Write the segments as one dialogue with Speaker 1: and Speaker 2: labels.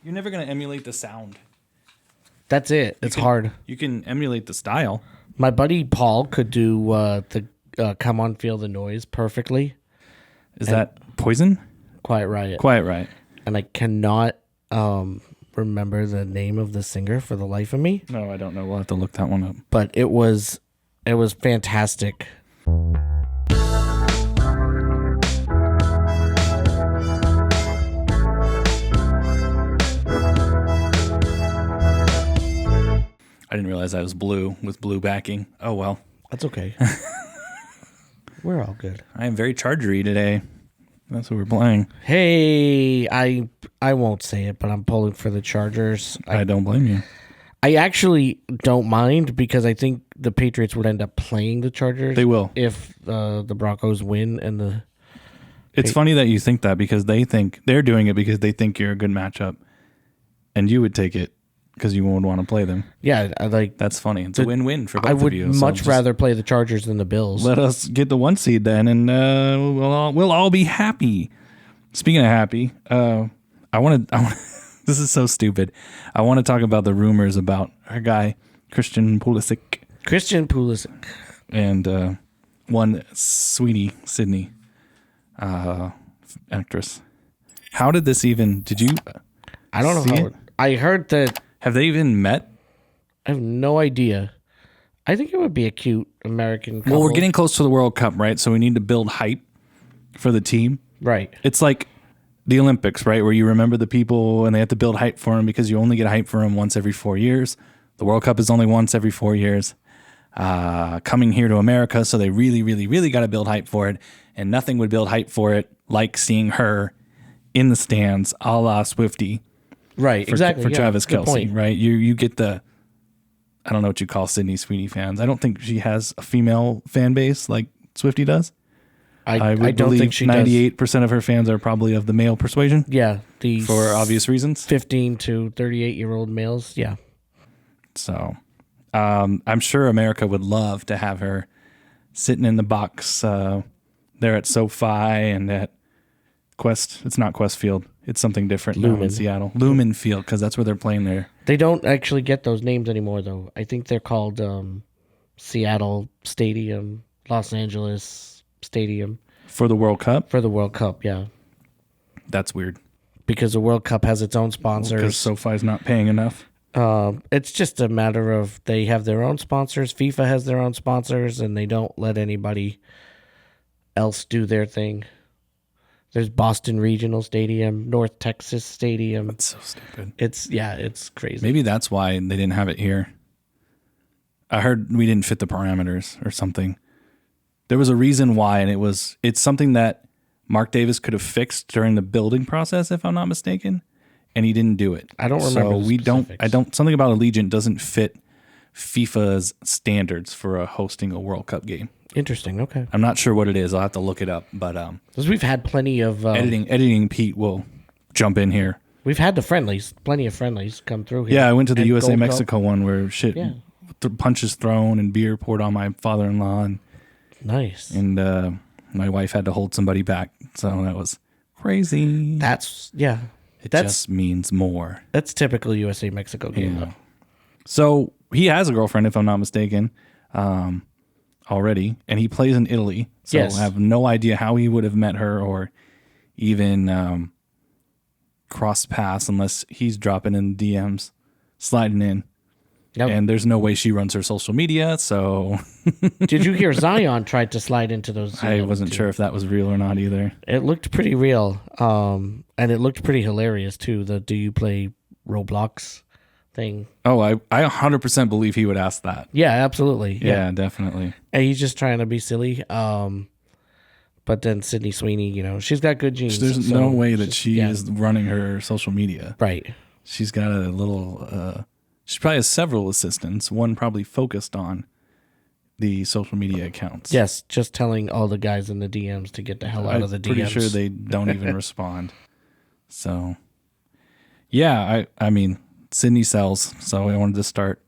Speaker 1: You're never going to emulate the sound.
Speaker 2: That's it. It's hard.
Speaker 1: You can emulate the style.
Speaker 2: My buddy Paul could do the Come On Feel the Noise perfectly.
Speaker 1: Is that Poison?
Speaker 2: Quiet Riot.
Speaker 1: Quiet Riot.
Speaker 2: And I cannot remember the name of the singer for the life of me.
Speaker 1: No, I don't know. We'll have to look that one up.
Speaker 2: But it was fantastic.
Speaker 1: I didn't realize I was blue with blue backing. Oh, well.
Speaker 2: That's okay. We're all good.
Speaker 1: I am very Chargery today. That's what we're playing.
Speaker 2: Hey, I won't say it, but I'm pulling for the Chargers.
Speaker 1: I don't blame you.
Speaker 2: I actually don't mind because I think the Patriots would end up playing the Chargers.
Speaker 1: They will.
Speaker 2: If the Broncos win and the...
Speaker 1: It's funny that you think that because they're doing it because they think you're a good matchup. And you would take it because you would want to play them.
Speaker 2: Yeah,
Speaker 1: that's funny. It's a win-win for both of you.
Speaker 2: I would much rather play the Chargers than the Bills.
Speaker 1: Let us get the 1 seed then, and we'll all be happy. Speaking of happy, I want to. This is so stupid. I want to talk about the rumors about our guy Christian Pulisic. And one Sweetie Sydney, actress. How did this even? Did you?
Speaker 2: I don't know how. I heard that.
Speaker 1: Have they even met?
Speaker 2: I have no idea. I think it would be a cute American couple.
Speaker 1: Well, we're getting close to the World Cup, right? So we need to build hype for the team.
Speaker 2: Right.
Speaker 1: It's like the Olympics, right? Where you remember the people and they have to build hype for them because you only get hype for them once every 4 years. The World Cup is only once every 4 years. Coming here to America, so they really, really, really got to build hype for it. And nothing would build hype for it like seeing her in the stands, a la Swiftie.
Speaker 2: Right, exactly.
Speaker 1: For Travis Kelce, right? You get the, I don't know what you call Sydney Sweetie fans. I don't think she has a female fan base like Swiftie does. I don't think she 98% of her fans are probably of the male persuasion.
Speaker 2: Yeah.
Speaker 1: For obvious reasons.
Speaker 2: 15 to 38-year-old males, yeah. So,
Speaker 1: I'm sure America would love to have her sitting in the box there at SoFi and at Quest. It's not Quest Field. It's something different now in Seattle. Lumen Field, because that's where they're playing there.
Speaker 2: They don't actually get those names anymore, though. I think they're called Seattle Stadium, Los Angeles Stadium.
Speaker 1: For the World Cup?
Speaker 2: For the World Cup, yeah.
Speaker 1: That's weird.
Speaker 2: Because the World Cup has its own sponsors.
Speaker 1: Because SoFi's not paying enough.
Speaker 2: It's just a matter of they have their own sponsors. FIFA has their own sponsors, and they don't let anybody else do their thing. There's Boston Regional Stadium, North Texas Stadium.
Speaker 1: That's so stupid.
Speaker 2: It's crazy.
Speaker 1: Maybe that's why they didn't have it here. I heard we didn't fit the parameters or something. There was a reason why, and it's something that Mark Davis could have fixed during the building process, if I'm not mistaken, and he didn't do it.
Speaker 2: I don't remember.
Speaker 1: So something about Allegiant doesn't fit FIFA's standards for hosting a World Cup game.
Speaker 2: Interesting. Okay.
Speaker 1: I'm not sure what it is. I'll have to look it up. But
Speaker 2: because we've had plenty of
Speaker 1: editing Pete will jump in here.
Speaker 2: We've had plenty of friendlies come through here.
Speaker 1: Yeah, I went to the USA Mexico one where punches thrown and beer poured on my father-in-law. And,
Speaker 2: nice.
Speaker 1: And my wife had to hold somebody back, so that was crazy. It just means more.
Speaker 2: That's typical USA Mexico game.
Speaker 1: Yeah. So he has a girlfriend, if I'm not mistaken. Already, and he plays in Italy, so I have no idea how he would have met her or even cross paths unless he's dropping in DMs, sliding in. Yep. And there's no way she runs her social media, so...
Speaker 2: Did you hear Zion tried to slide into those?
Speaker 1: I wasn't sure if that was real or not either.
Speaker 2: It looked pretty real, and it looked pretty hilarious, too, the do you play Roblox thing.
Speaker 1: Oh, I 100% believe he would ask that.
Speaker 2: Yeah, absolutely.
Speaker 1: Yeah, definitely.
Speaker 2: And he's just trying to be silly. But then Sydney Sweeney, she's got good genes.
Speaker 1: There's no way that she is running her social media.
Speaker 2: Right.
Speaker 1: She's got a little... she probably has several assistants. One probably focused on the social media accounts.
Speaker 2: Yes, just telling all the guys in the DMs to get the hell out of the DMs.
Speaker 1: I'm pretty sure they don't even respond. So, yeah, I mean... Sydney sells, so I wanted to start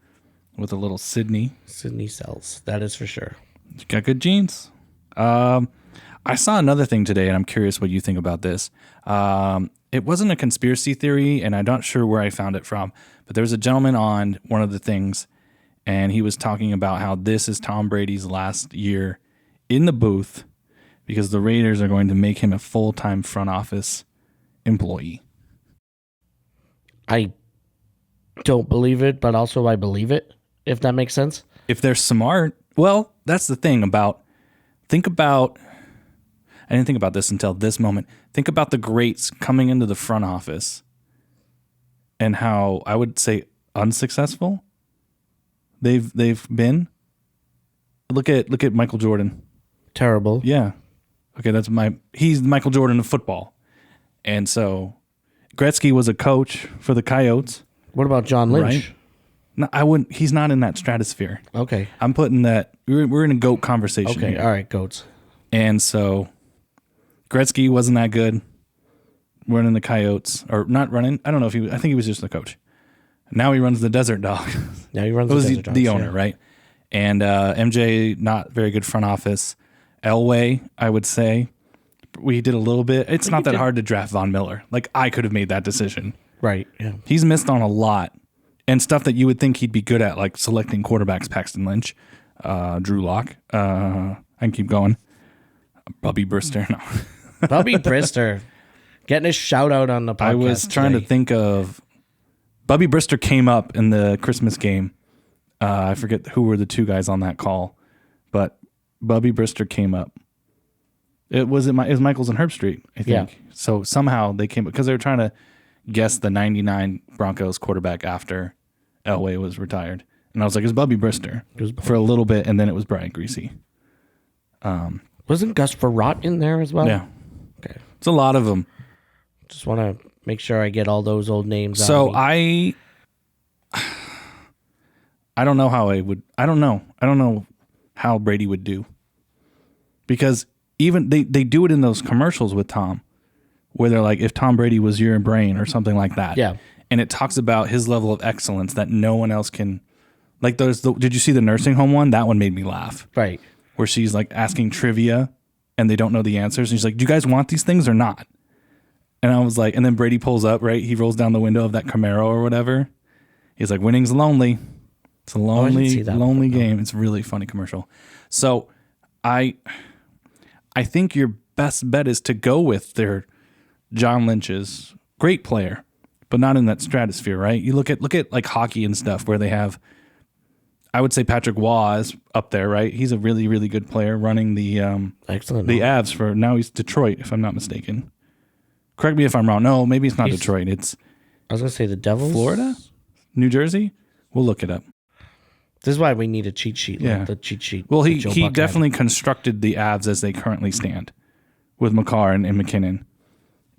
Speaker 1: with a little Sydney.
Speaker 2: Sydney sells, that is for sure.
Speaker 1: She got good genes. I saw another thing today, and I'm curious what you think about this. It it wasn't a conspiracy theory, and I'm not sure where I found it from, but there was a gentleman on one of the things, and he was talking about how this is Tom Brady's last year in the booth because the Raiders are going to make him a full-time front office employee.
Speaker 2: I don't believe it, but also I believe it, if that makes sense.
Speaker 1: If they're smart, well, that's the thing about, I didn't think about this until this moment. Think about the greats coming into the front office and how I would say unsuccessful they've been. Look at Michael Jordan.
Speaker 2: Terrible.
Speaker 1: Yeah. Okay, he's Michael Jordan of football. And so Gretzky was a coach for the Coyotes.
Speaker 2: What about John Lynch?
Speaker 1: Right? No, I wouldn't. He's not in that stratosphere.
Speaker 2: Okay.
Speaker 1: I'm putting that. We're in a GOAT conversation.
Speaker 2: Okay.
Speaker 1: Here.
Speaker 2: All right, goats.
Speaker 1: And so Gretzky wasn't that good running the Coyotes, or not running. I don't know if I think he was just the coach. Now he runs the Desert Dog.
Speaker 2: Now he runs the Desert Dogs,
Speaker 1: the owner, right? And MJ, not very good front office. Elway, I would say, we did a little bit. It's not that hard to draft Von Miller. Like, I could have made that decision.
Speaker 2: Right, yeah.
Speaker 1: He's missed on a lot. And stuff that you would think he'd be good at, like selecting quarterbacks, Paxton Lynch, Drew Lock. I can keep going. Bubby Brister. No.
Speaker 2: Bubby Brister. Getting a shout out on the podcast.
Speaker 1: I was trying to think of... Bubby Brister came up in the Christmas game. I forget who were the two guys on that call, but Bubby Brister came up. It was Michaels and Herb Street, I think. Yeah. So somehow they came, because they were trying to guess the 99 Broncos quarterback after Elway was retired. And I was like, it's Bubby Brister for a little bit, and then it was Brian Greasy.
Speaker 2: Wasn't Gus Farrat in there as well?
Speaker 1: Yeah.
Speaker 2: Okay.
Speaker 1: It's a lot of them.
Speaker 2: Just want to make sure I get all those old names out.
Speaker 1: So I don't know how I don't know how Brady would do. Because even they do it in those commercials with Tom, where they're like, if Tom Brady was your brain or something like that.
Speaker 2: Yeah.
Speaker 1: And it talks about his level of excellence that no one else can. Like, did you see the nursing home one? That one made me laugh.
Speaker 2: Right.
Speaker 1: Where she's like asking trivia and they don't know the answers. And she's like, do you guys want these things or not? And I was like, and then Brady pulls up, right? He rolls down the window of that Camaro or whatever. He's like, winning's lonely. It's a lonely game. It's a really funny commercial. So I think your best bet is to go with their John Lynch's great player, but not in that stratosphere, right? You look at like hockey and stuff where they have, I would say Patrick Waugh is up there, right? He's a really, really good player running the Avs for, now he's Detroit, if I'm not mistaken. Correct me if I'm wrong. No, maybe it's not Detroit. It's,
Speaker 2: I was going to say the Devils.
Speaker 1: Florida? New Jersey? We'll look it up.
Speaker 2: This is why we need a cheat sheet.
Speaker 1: Yeah.
Speaker 2: Like the cheat sheet.
Speaker 1: Well, he definitely constructed the Avs as they currently stand with McCarr and McKinnon.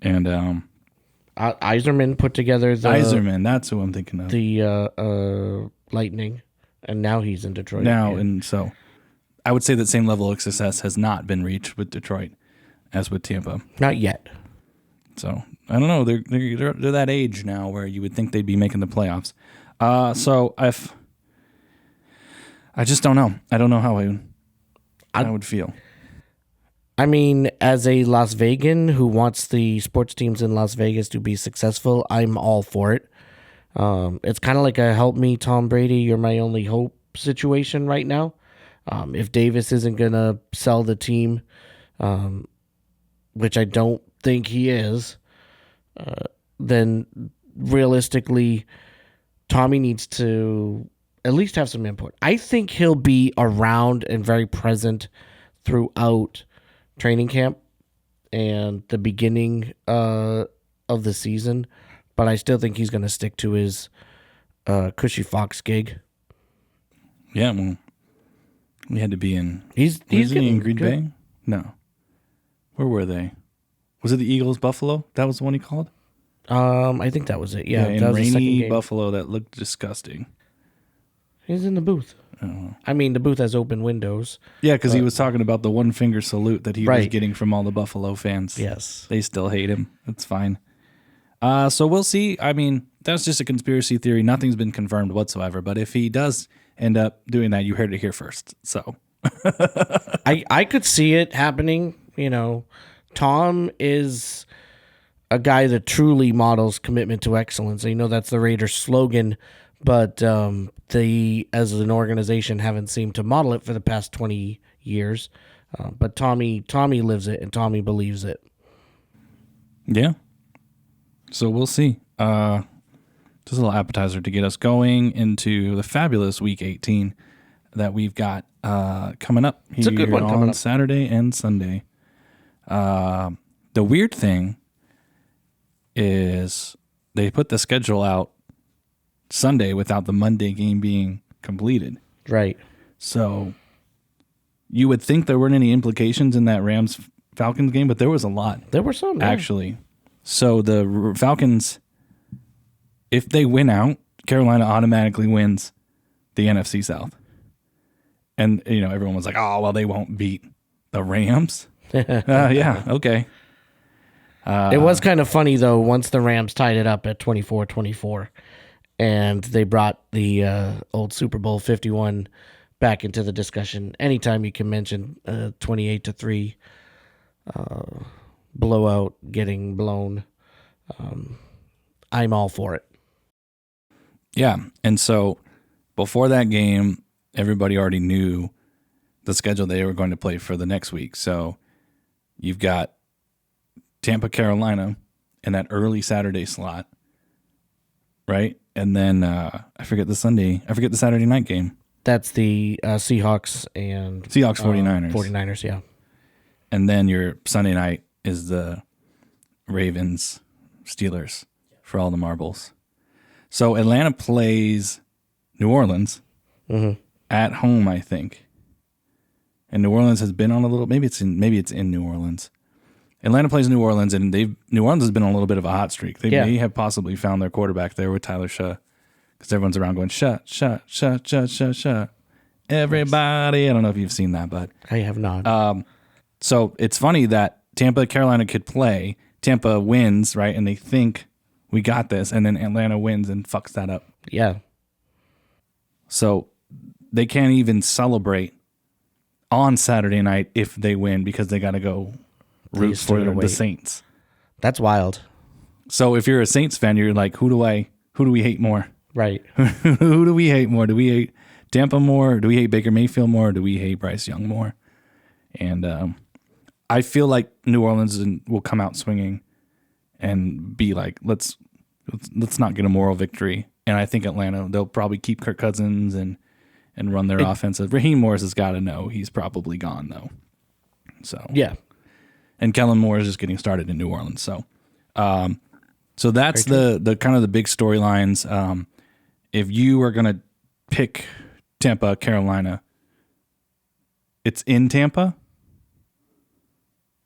Speaker 1: And
Speaker 2: Yzerman put together the...
Speaker 1: Yzerman, that's who I'm thinking of.
Speaker 2: The Lightning. And now he's in Detroit.
Speaker 1: And so I would say that same level of success has not been reached with Detroit as with Tampa.
Speaker 2: Not yet.
Speaker 1: So I don't know. They're that age now where you would think they'd be making the playoffs. So I just don't know. I don't know how I would feel.
Speaker 2: I mean, as a Las Vegan who wants the sports teams in Las Vegas to be successful, I'm all for it. It's kind of like a help me, Tom Brady, you're my only hope situation right now. If Davis isn't going to sell the team, which I don't think he is, then realistically, Tommy needs to at least have some input. I think he'll be around and very present throughout training camp and the beginning of the season, but I still think he's going to stick to his cushy Fox gig.
Speaker 1: Yeah, well, we had to be in.
Speaker 2: He's
Speaker 1: in Green Bay? No. Where were they? Was it the Eagles Buffalo? That was the one he called?
Speaker 2: I think that was it. Yeah,
Speaker 1: in
Speaker 2: that was
Speaker 1: rainy Buffalo that looked disgusting.
Speaker 2: He's in the booth.
Speaker 1: Oh.
Speaker 2: I mean, the booth has open windows.
Speaker 1: Yeah, because he was talking about the one finger salute that he was getting from all the Buffalo fans.
Speaker 2: Yes.
Speaker 1: They still hate him. That's fine. So we'll see. I mean, that's just a conspiracy theory. Nothing's been confirmed whatsoever. But if he does end up doing that, you heard it here first. So
Speaker 2: I could see it happening. You know, Tom is a guy that truly models commitment to excellence. You know, that's the Raiders slogan, but they, as an organization, haven't seemed to model it for the past 20 years. But Tommy lives it, and Tommy believes it.
Speaker 1: Yeah. So we'll see. Just a little appetizer to get us going into the fabulous Week 18 that we've got coming up here.
Speaker 2: It's a good one coming up.
Speaker 1: Saturday and Sunday. The weird thing is they put the schedule out Sunday without the Monday game being completed.
Speaker 2: Right.
Speaker 1: So you would think there weren't any implications in that Rams-Falcons game, but there was a lot.
Speaker 2: There were some, yeah.
Speaker 1: Actually. So the Falcons, if they win out, Carolina automatically wins the NFC South. And, you know, everyone was like, oh, well, they won't beat the Rams. Yeah, okay.
Speaker 2: It was kind of funny, though, once the Rams tied it up at 24-24, and they brought the old Super Bowl 51 back into the discussion. Anytime you can mention 28-3 blowout getting blown, I'm all for it.
Speaker 1: Yeah, and so before that game, everybody already knew the schedule they were going to play for the next week. So you've got Tampa, Carolina in that early Saturday slot, right? And then I forget the Saturday night game.
Speaker 2: That's the Seahawks and
Speaker 1: 49ers.
Speaker 2: 49ers, yeah.
Speaker 1: And then your Sunday night is the Ravens, Steelers for all the marbles. So Atlanta plays New Orleans at home, I think. And New Orleans has been on a little. Maybe it's in New Orleans. Atlanta plays New Orleans, and New Orleans has been on a little bit of a hot streak. They may have possibly found their quarterback there with Tyler Shaw, because everyone's around going shut. Everybody. I don't know if you've seen that, but
Speaker 2: I have not.
Speaker 1: So it's funny that Tampa, Carolina could play. Tampa wins, right, and they think we got this, and then Atlanta wins and fucks that up.
Speaker 2: Yeah.
Speaker 1: So they can't even celebrate on Saturday night if they win, because they got to go root for the Saints.
Speaker 2: That's wild.
Speaker 1: So if you're a Saints fan, you're like, who do we hate more?
Speaker 2: Right.
Speaker 1: Who do we hate more? Do we hate Tampa more? Do we hate Baker Mayfield more? Or do we hate Bryce Young more? And I feel like New Orleans will come out swinging and be like, let's not get a moral victory. And I think Atlanta, they'll probably keep Kirk Cousins and run their offensive. Raheem Morris has got to know he's probably gone, though. So
Speaker 2: yeah.
Speaker 1: And Kellen Moore is just getting started in New Orleans. So so that's the kind of the big storylines. If you are going to pick Tampa, Carolina, it's in Tampa.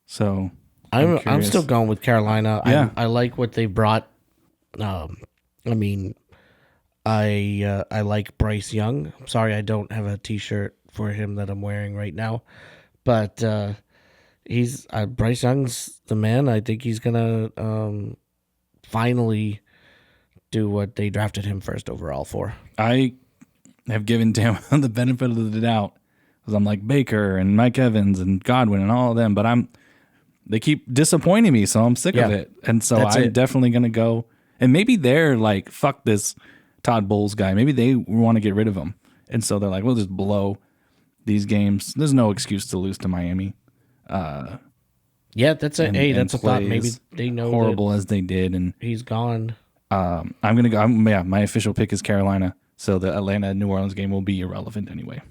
Speaker 1: So
Speaker 2: I'm still going with Carolina.
Speaker 1: Yeah.
Speaker 2: I like what they brought. I mean, I like Bryce Young. I'm sorry I don't have a T-shirt for him that I'm wearing right now, but he's Bryce Young's the man. I think he's gonna finally do what they drafted him first overall for.
Speaker 1: I have given Tampa the benefit of the doubt, because I'm like Baker and Mike Evans and Godwin and all of them, but they keep disappointing me, so I'm sick of it. And so I'm definitely gonna go. And maybe they're like, fuck this Todd Bowles guy. Maybe they want to get rid of him. And so they're like, we'll just blow these games. There's no excuse to lose to Miami.
Speaker 2: Yeah, that's a that's a thought. Maybe they know
Speaker 1: horrible as they did, and
Speaker 2: he's gone.
Speaker 1: I'm gonna go. My official pick is Carolina. So the Atlanta New Orleans game will be irrelevant anyway,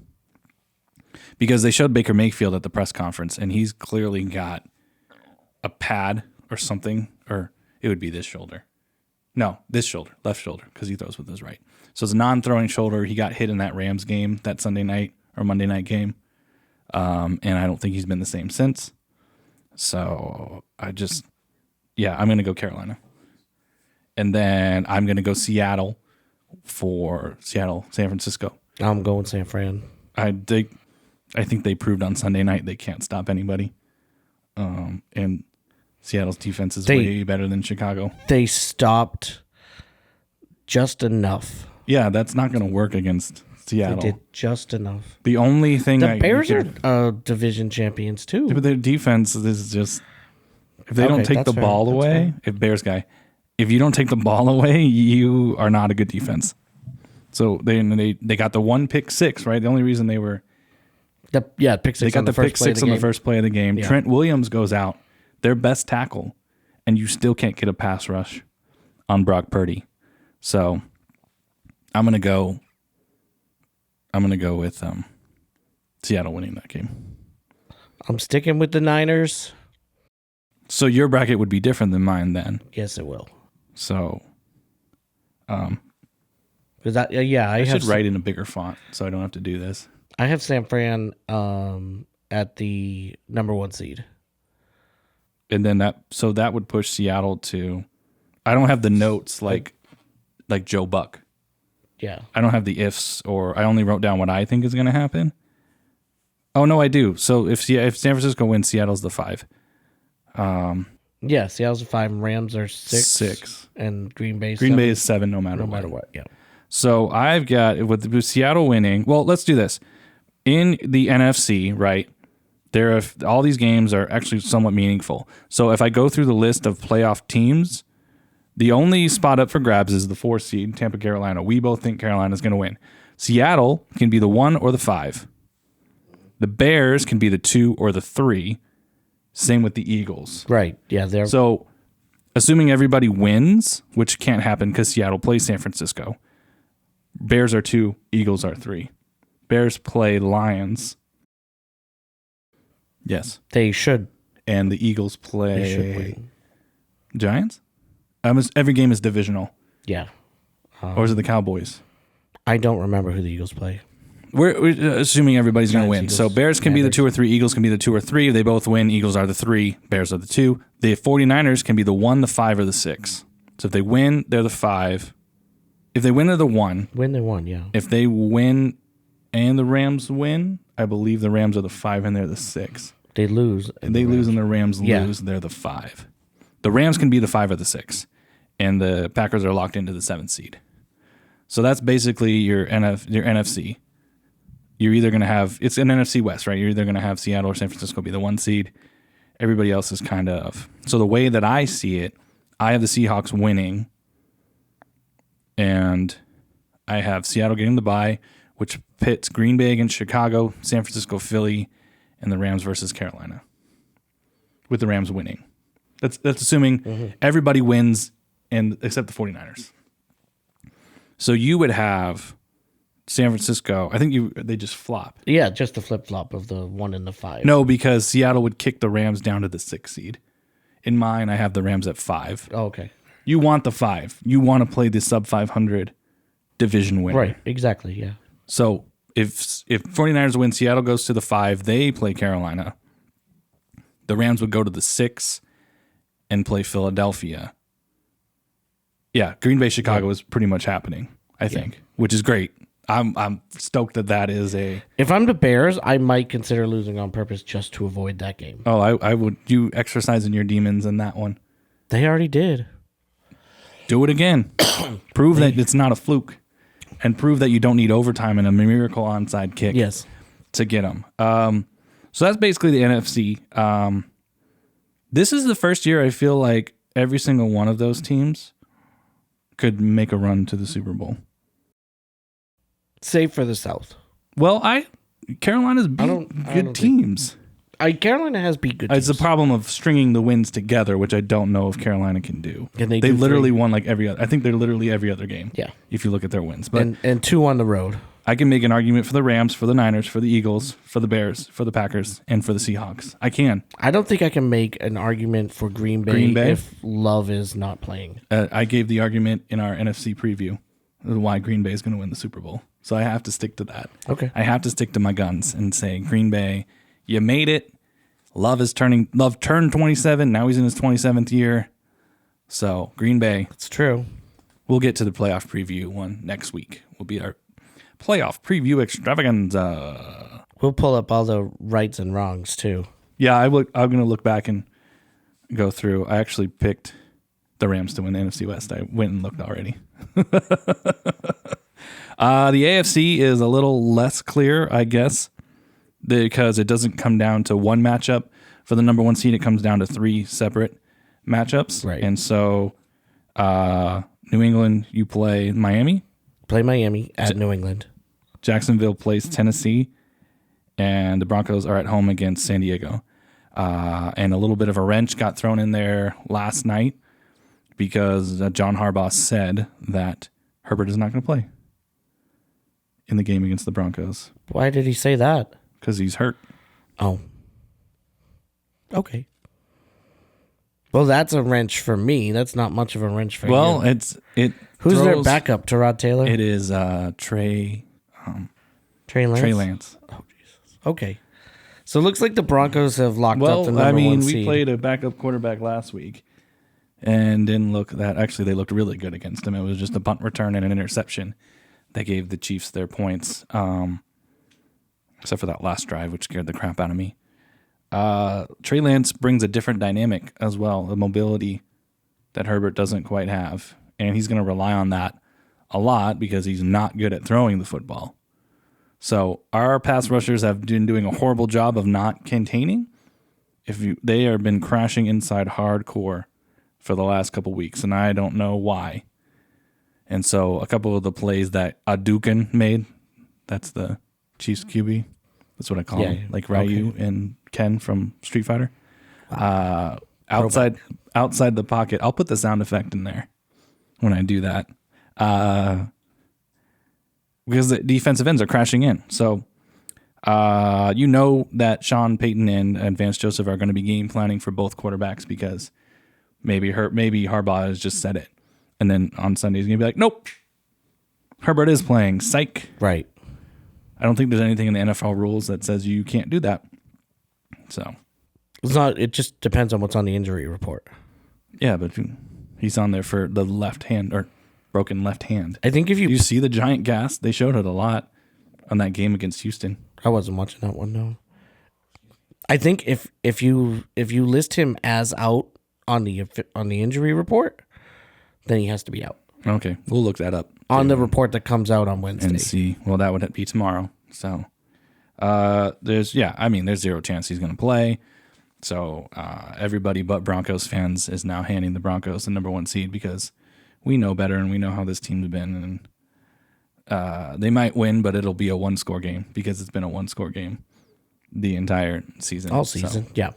Speaker 1: because they showed Baker Mayfield at the press conference, and he's clearly got a pad or something, or it would be this shoulder. No, this shoulder, left shoulder, because he throws with his right. So it's a non-throwing shoulder. He got hit in that Rams game, that Sunday night or Monday night game. And I don't think he's been the same since. So I'm going to go Carolina. And then I'm going to go Seattle for San Francisco.
Speaker 2: I'm going San Fran.
Speaker 1: I think they proved on Sunday night they can't stop anybody. And Seattle's defense is way better than Chicago.
Speaker 2: They stopped just enough.
Speaker 1: Yeah, that's not going to work against Seattle.
Speaker 2: They did just enough.
Speaker 1: The only thing
Speaker 2: the Bears are division champions too.
Speaker 1: But their defense is just If they don't take the ball away, if Bears guy, if you don't take the ball away, you are not a good defense. So they got the one pick six, right? The only reason they were
Speaker 2: pick six.
Speaker 1: They got the pick six on the first play of the game. Yeah. Trent Williams goes out, their best tackle, and you still can't get a pass rush on Brock Purdy. So I'm gonna go with Seattle winning that game.
Speaker 2: I'm sticking with the Niners.
Speaker 1: So your bracket would be different than mine then.
Speaker 2: Yes, it will.
Speaker 1: So,
Speaker 2: because I
Speaker 1: should write in a bigger font so I don't have to do this.
Speaker 2: I have San Fran at the number 1 seed,
Speaker 1: and then that would push Seattle to. I don't have the notes like Joe Buck.
Speaker 2: Yeah,
Speaker 1: I don't have the ifs, or I only wrote down what I think is going to happen. Oh no, I do. So if San Francisco wins, Seattle's the 5.
Speaker 2: Seattle's the 5. Rams are 6, and Green Bay.
Speaker 1: Green Bay is 7, no matter what.
Speaker 2: Yeah.
Speaker 1: So I've got with Seattle winning. Well, let's do this in the NFC. Right there, all these games are actually somewhat meaningful. So if I go through the list of playoff teams, the only spot up for grabs is the 4 seed, Tampa, Carolina. We both think Carolina's going to win. Seattle can be the 1 or the 5. The Bears can be the 2 or the 3. Same with the Eagles.
Speaker 2: Right. Yeah.
Speaker 1: So assuming everybody wins, which can't happen because Seattle plays San Francisco, Bears are 2, Eagles are 3. Bears play Lions. Yes.
Speaker 2: They should.
Speaker 1: And the Eagles play
Speaker 2: They should win.
Speaker 1: Giants? Every game is divisional.
Speaker 2: Yeah.
Speaker 1: Or is it the Cowboys?
Speaker 2: I don't remember who the Eagles play.
Speaker 1: We're assuming everybody's going to win.
Speaker 2: Eagles,
Speaker 1: So Bears can be the 2 or 3. Eagles can be the 2 or 3. If they both win, Eagles are the 3. Bears are the 2. The 49ers can be the 1, the 5, or the 6. So if they win, they're the 5. If they win, they're the 1.
Speaker 2: Win, they won, yeah.
Speaker 1: If they win and the Rams win, I believe the Rams are the 5 and they're the 6.
Speaker 2: They lose.
Speaker 1: And they lose and the Rams lose, they're the 5. The Rams can be the 5 or the 6. And the Packers are locked into the 7th seed. So that's basically your NFC. You're either going to have, it's an NFC West, right? You're either going to have Seattle or San Francisco be the 1 seed. Everybody else is kind of, so the way that I see it, I have the Seahawks winning, and I have Seattle getting the bye, which pits Green Bay against Chicago, San Francisco, Philly, and the Rams versus Carolina, with the Rams winning. That's assuming everybody wins, and except the 49ers. So you would have San Francisco, I think they just flop.
Speaker 2: Yeah, just the flip-flop of the 1 and the 5.
Speaker 1: No, because Seattle would kick the Rams down to the 6th seed. In mine, I have the Rams at 5.
Speaker 2: Oh, okay.
Speaker 1: You want the 5. You want to play the sub-500 division winner.
Speaker 2: Right, exactly, yeah.
Speaker 1: So if 49ers win, Seattle goes to the 5, they play Carolina. The Rams would go to the 6 and play Philadelphia. Yeah, Green Bay, Chicago is pretty much happening, I think, which is great. I'm stoked that is a.
Speaker 2: If I'm the Bears, I might consider losing on purpose just to avoid that game.
Speaker 1: Oh, I would. You exercising your demons in that one.
Speaker 2: They already did.
Speaker 1: Do it again. Prove that it's not a fluke, and prove that you don't need overtime and a miracle onside kick.
Speaker 2: Yes.
Speaker 1: To get them. So that's basically the NFC. This is the first year I feel like every single one of those teams could make a run to the Super Bowl.
Speaker 2: Save for the South.
Speaker 1: Well, Carolina's beat good teams.
Speaker 2: Carolina has beat good teams.
Speaker 1: It's a problem of stringing the wins together, which I don't know if Carolina can do.
Speaker 2: Can they
Speaker 1: literally won like every other. I think they're literally every other game.
Speaker 2: Yeah.
Speaker 1: If you look at their wins, but
Speaker 2: and 2 on the road.
Speaker 1: I can make an argument for the Rams, for the Niners, for the Eagles, for the Bears, for the Packers, and for the Seahawks. I can.
Speaker 2: I don't think I can make an argument for Green Bay if Love is not playing.
Speaker 1: I gave the argument in our NFC preview why Green Bay is going to win the Super Bowl. So I have to stick to that.
Speaker 2: Okay.
Speaker 1: I have to stick to my guns and say, Green Bay, you made it. Love turned 27. Now he's in his 27th year. So Green Bay.
Speaker 2: It's true.
Speaker 1: We'll get to the playoff preview one next week. Will be our playoff preview extravaganza.
Speaker 2: We'll pull up all the rights and wrongs too.
Speaker 1: Yeah, I'm going to look back and go through. I actually picked the Rams to win the NFC West. I went and looked already. The AFC is a little less clear, I guess, because it doesn't come down to one matchup. For the number 1 seed, it comes down to 3 separate. matchups.
Speaker 2: Right.
Speaker 1: And so New England, you play Miami.
Speaker 2: Play Miami at New England.
Speaker 1: Jacksonville plays Tennessee. And the Broncos are at home against San Diego. And a little bit of a wrench got thrown in there last night because John Harbaugh said that Herbert is not going to play in the game against the Broncos.
Speaker 2: Why did he say that?
Speaker 1: Because he's hurt.
Speaker 2: Oh. Okay. Well, that's a wrench for me. That's not much of a wrench for you.
Speaker 1: Well,
Speaker 2: Who's their backup? Tyrod Taylor?
Speaker 1: It is Trey
Speaker 2: Lance?
Speaker 1: Trey Lance.
Speaker 2: Oh, Jesus. Okay. So it looks like the Broncos have locked up the number one seed.
Speaker 1: We played a backup quarterback last week and didn't look that. Actually, they looked really good against him. It was just a punt return and an interception that gave the Chiefs their points, except for that last drive, which scared the crap out of me. Trey Lance brings a different dynamic as well, a mobility that Herbert doesn't quite have. And he's going to rely on that a lot because he's not good at throwing the football. So our pass rushers have been doing a horrible job of not containing. They have been crashing inside hardcore for the last couple weeks, and I don't know why. And so a couple of the plays that Adukin made, that's the Chiefs QB. That's what I call him, like Ryu and Ken from Street Fighter. Wow. Outside the pocket. I'll put the sound effect in there when I do that. Because the defensive ends are crashing in. So you know that Sean Payton and Vance Joseph are going to be game planning for both quarterbacks because maybe Harbaugh has just said it. And then on Sunday he's going to be like, nope, Herbert is playing. Psych.
Speaker 2: Right.
Speaker 1: I don't think there's anything in the NFL rules that says you can't do that. So
Speaker 2: it just depends on what's on the injury report.
Speaker 1: Yeah, but he's on there for the left hand or broken left hand.
Speaker 2: I think if you
Speaker 1: see the giant gas, they showed it a lot on that game against Houston.
Speaker 2: I wasn't watching that one, no. I think if you list him as out on the injury report, then he has to be out.
Speaker 1: Okay, we'll look that up
Speaker 2: on the report that comes out on Wednesday
Speaker 1: and see. Well, that would be tomorrow. So there's zero chance he's going to play. So everybody but Broncos fans is now handing the Broncos the number one seed because we know better and we know how this team's been. And they might win, but it'll be a one-score game because it's been a one-score game the entire season.
Speaker 2: All season, yeah.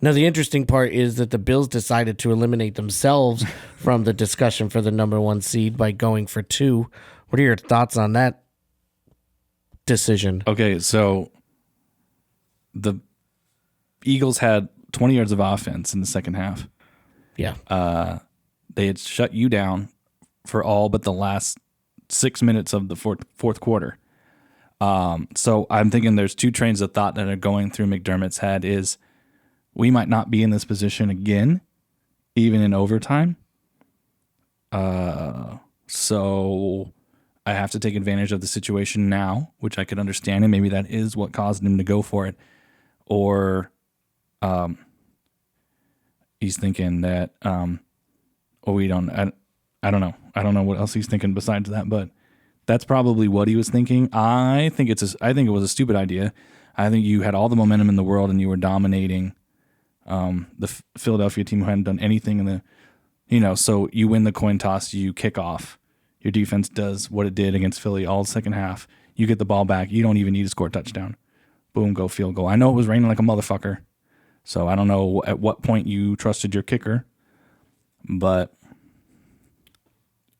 Speaker 2: Now, the interesting part is that the Bills decided to eliminate themselves from the discussion for the number one seed by going for 2. What are your thoughts on that decision?
Speaker 1: Okay, so the Eagles had 20 yards of offense in the second half.
Speaker 2: Yeah.
Speaker 1: They had shut you down for all but the last 6 minutes of the fourth quarter. So I'm thinking there's 2 trains of thought that are going through McDermott's head is we might not be in this position again, even in overtime. So I have to take advantage of the situation now, which I could understand, and maybe that is what caused him to go for it. Or he's thinking that, we don't. I don't know. I don't know what else he's thinking besides that, but that's probably what he was thinking. I think it was a stupid idea. I think you had all the momentum in the world and you were dominating the Philadelphia team who hadn't done anything in the, so you win the coin toss, you kick off. Your defense does what it did against Philly all second half. You get the ball back. You don't even need to score a touchdown. Boom, go field goal. I know it was raining like a motherfucker, so I don't know at what point you trusted your kicker, but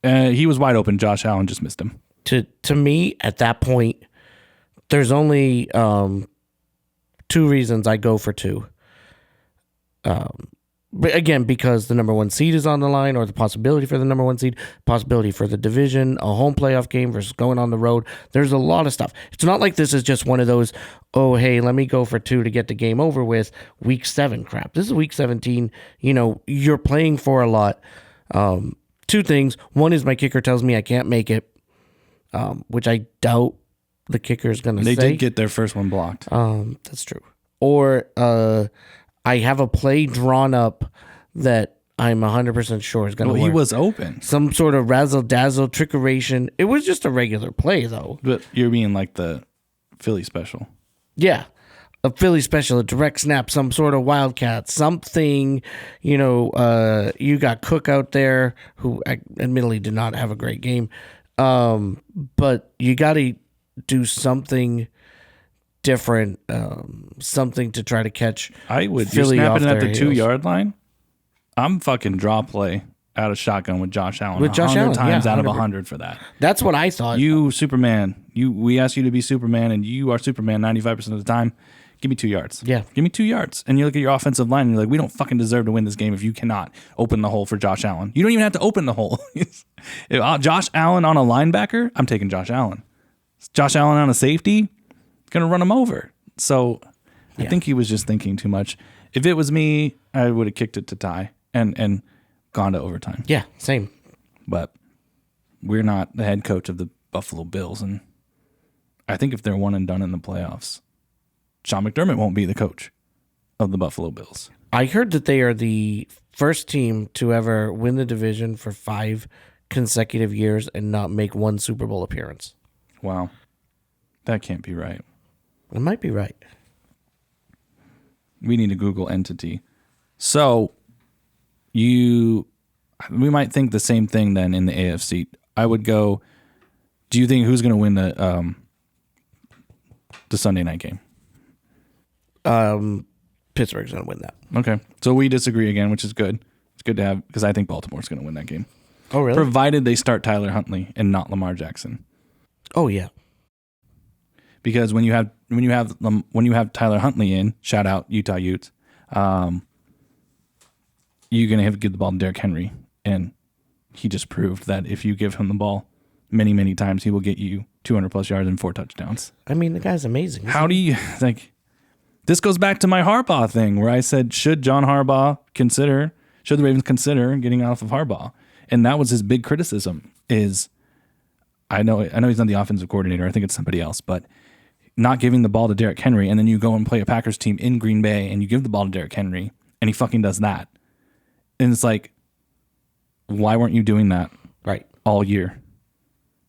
Speaker 1: he was wide open. Josh Allen just missed him.
Speaker 2: To me, at that point, there's only 2 reasons I go for 2. But again, because the number one seed is on the line, or the possibility for the number one seed, possibility for the division, a home playoff game versus going on the road. There's a lot of stuff. It's not like this is just one of those, oh, hey, let me go for 2 to get the game over with, week 7 crap. This is week 17. You're playing for a lot. 2 things. One is my kicker tells me I can't make it, which I doubt the kicker is going to say.
Speaker 1: They did get their first one blocked.
Speaker 2: That's true. Or I have a play drawn up that I'm 100% sure is going to work.
Speaker 1: He was open.
Speaker 2: Some sort of razzle-dazzle trickeration. It was just a regular play, though.
Speaker 1: But you're being like the Philly special.
Speaker 2: Yeah. a Philly special, a direct snap, some sort of wildcat, something. You you got Cook out there, who admittedly did not have a great game, but you got to do something different, something to try to catch.
Speaker 1: I would.
Speaker 2: Philly
Speaker 1: You're
Speaker 2: off
Speaker 1: snapping at
Speaker 2: their
Speaker 1: the
Speaker 2: heels.
Speaker 1: 2-yard line. I'm fucking draw play out of shotgun with Josh Allen.
Speaker 2: With Josh
Speaker 1: 100
Speaker 2: Allen,
Speaker 1: times
Speaker 2: yeah,
Speaker 1: out of
Speaker 2: 100%.
Speaker 1: 100 for that.
Speaker 2: That's what I thought.
Speaker 1: You Superman. We asked you to be Superman, and you are Superman 95% of the time. Give me 2 yards.
Speaker 2: Yeah.
Speaker 1: Give me 2 yards. And you look at your offensive line, and you're like, we don't fucking deserve to win this game if you cannot open the hole for Josh Allen. You don't even have to open the hole. If Josh Allen on a linebacker, I'm taking Josh Allen. Josh Allen on a safety, going to run him over. So I think he was just thinking too much. If it was me, I would have kicked it to tie and gone to overtime.
Speaker 2: Yeah, same.
Speaker 1: But we're not the head coach of the Buffalo Bills, and I think if they're one and done in the playoffs, Sean McDermott won't be the coach of the Buffalo Bills.
Speaker 2: I heard that they are the first team to ever win the division for 5 consecutive years and not make one Super Bowl appearance.
Speaker 1: Wow. That can't be right.
Speaker 2: It might be right.
Speaker 1: We need to Google entity. So we might think the same thing then in the AFC. I would go, do you think who's going to win the Sunday night game?
Speaker 2: Pittsburgh's going to win that.
Speaker 1: Okay. So we disagree again, which is good. It's good to have, because I think Baltimore's going to win that game.
Speaker 2: Oh, really?
Speaker 1: Provided they start Tyler Huntley and not Lamar Jackson.
Speaker 2: Oh, yeah.
Speaker 1: Because when you have Tyler Huntley in, shout out Utah Utes, you're going to have to give the ball to Derrick Henry. And he just proved that if you give him the ball many, many times, he will get you 200 plus yards and 4 touchdowns.
Speaker 2: I mean, the guy's amazing.
Speaker 1: How do you, this goes back to my Harbaugh thing where I said, should the Ravens consider getting off of Harbaugh? And that was his big criticism is, I know he's not the offensive coordinator. I think it's somebody else, but not giving the ball to Derrick Henry, and then you go and play a Packers team in Green Bay and you give the ball to Derrick Henry and he fucking does that. And it's like, why weren't you doing that
Speaker 2: right
Speaker 1: all year?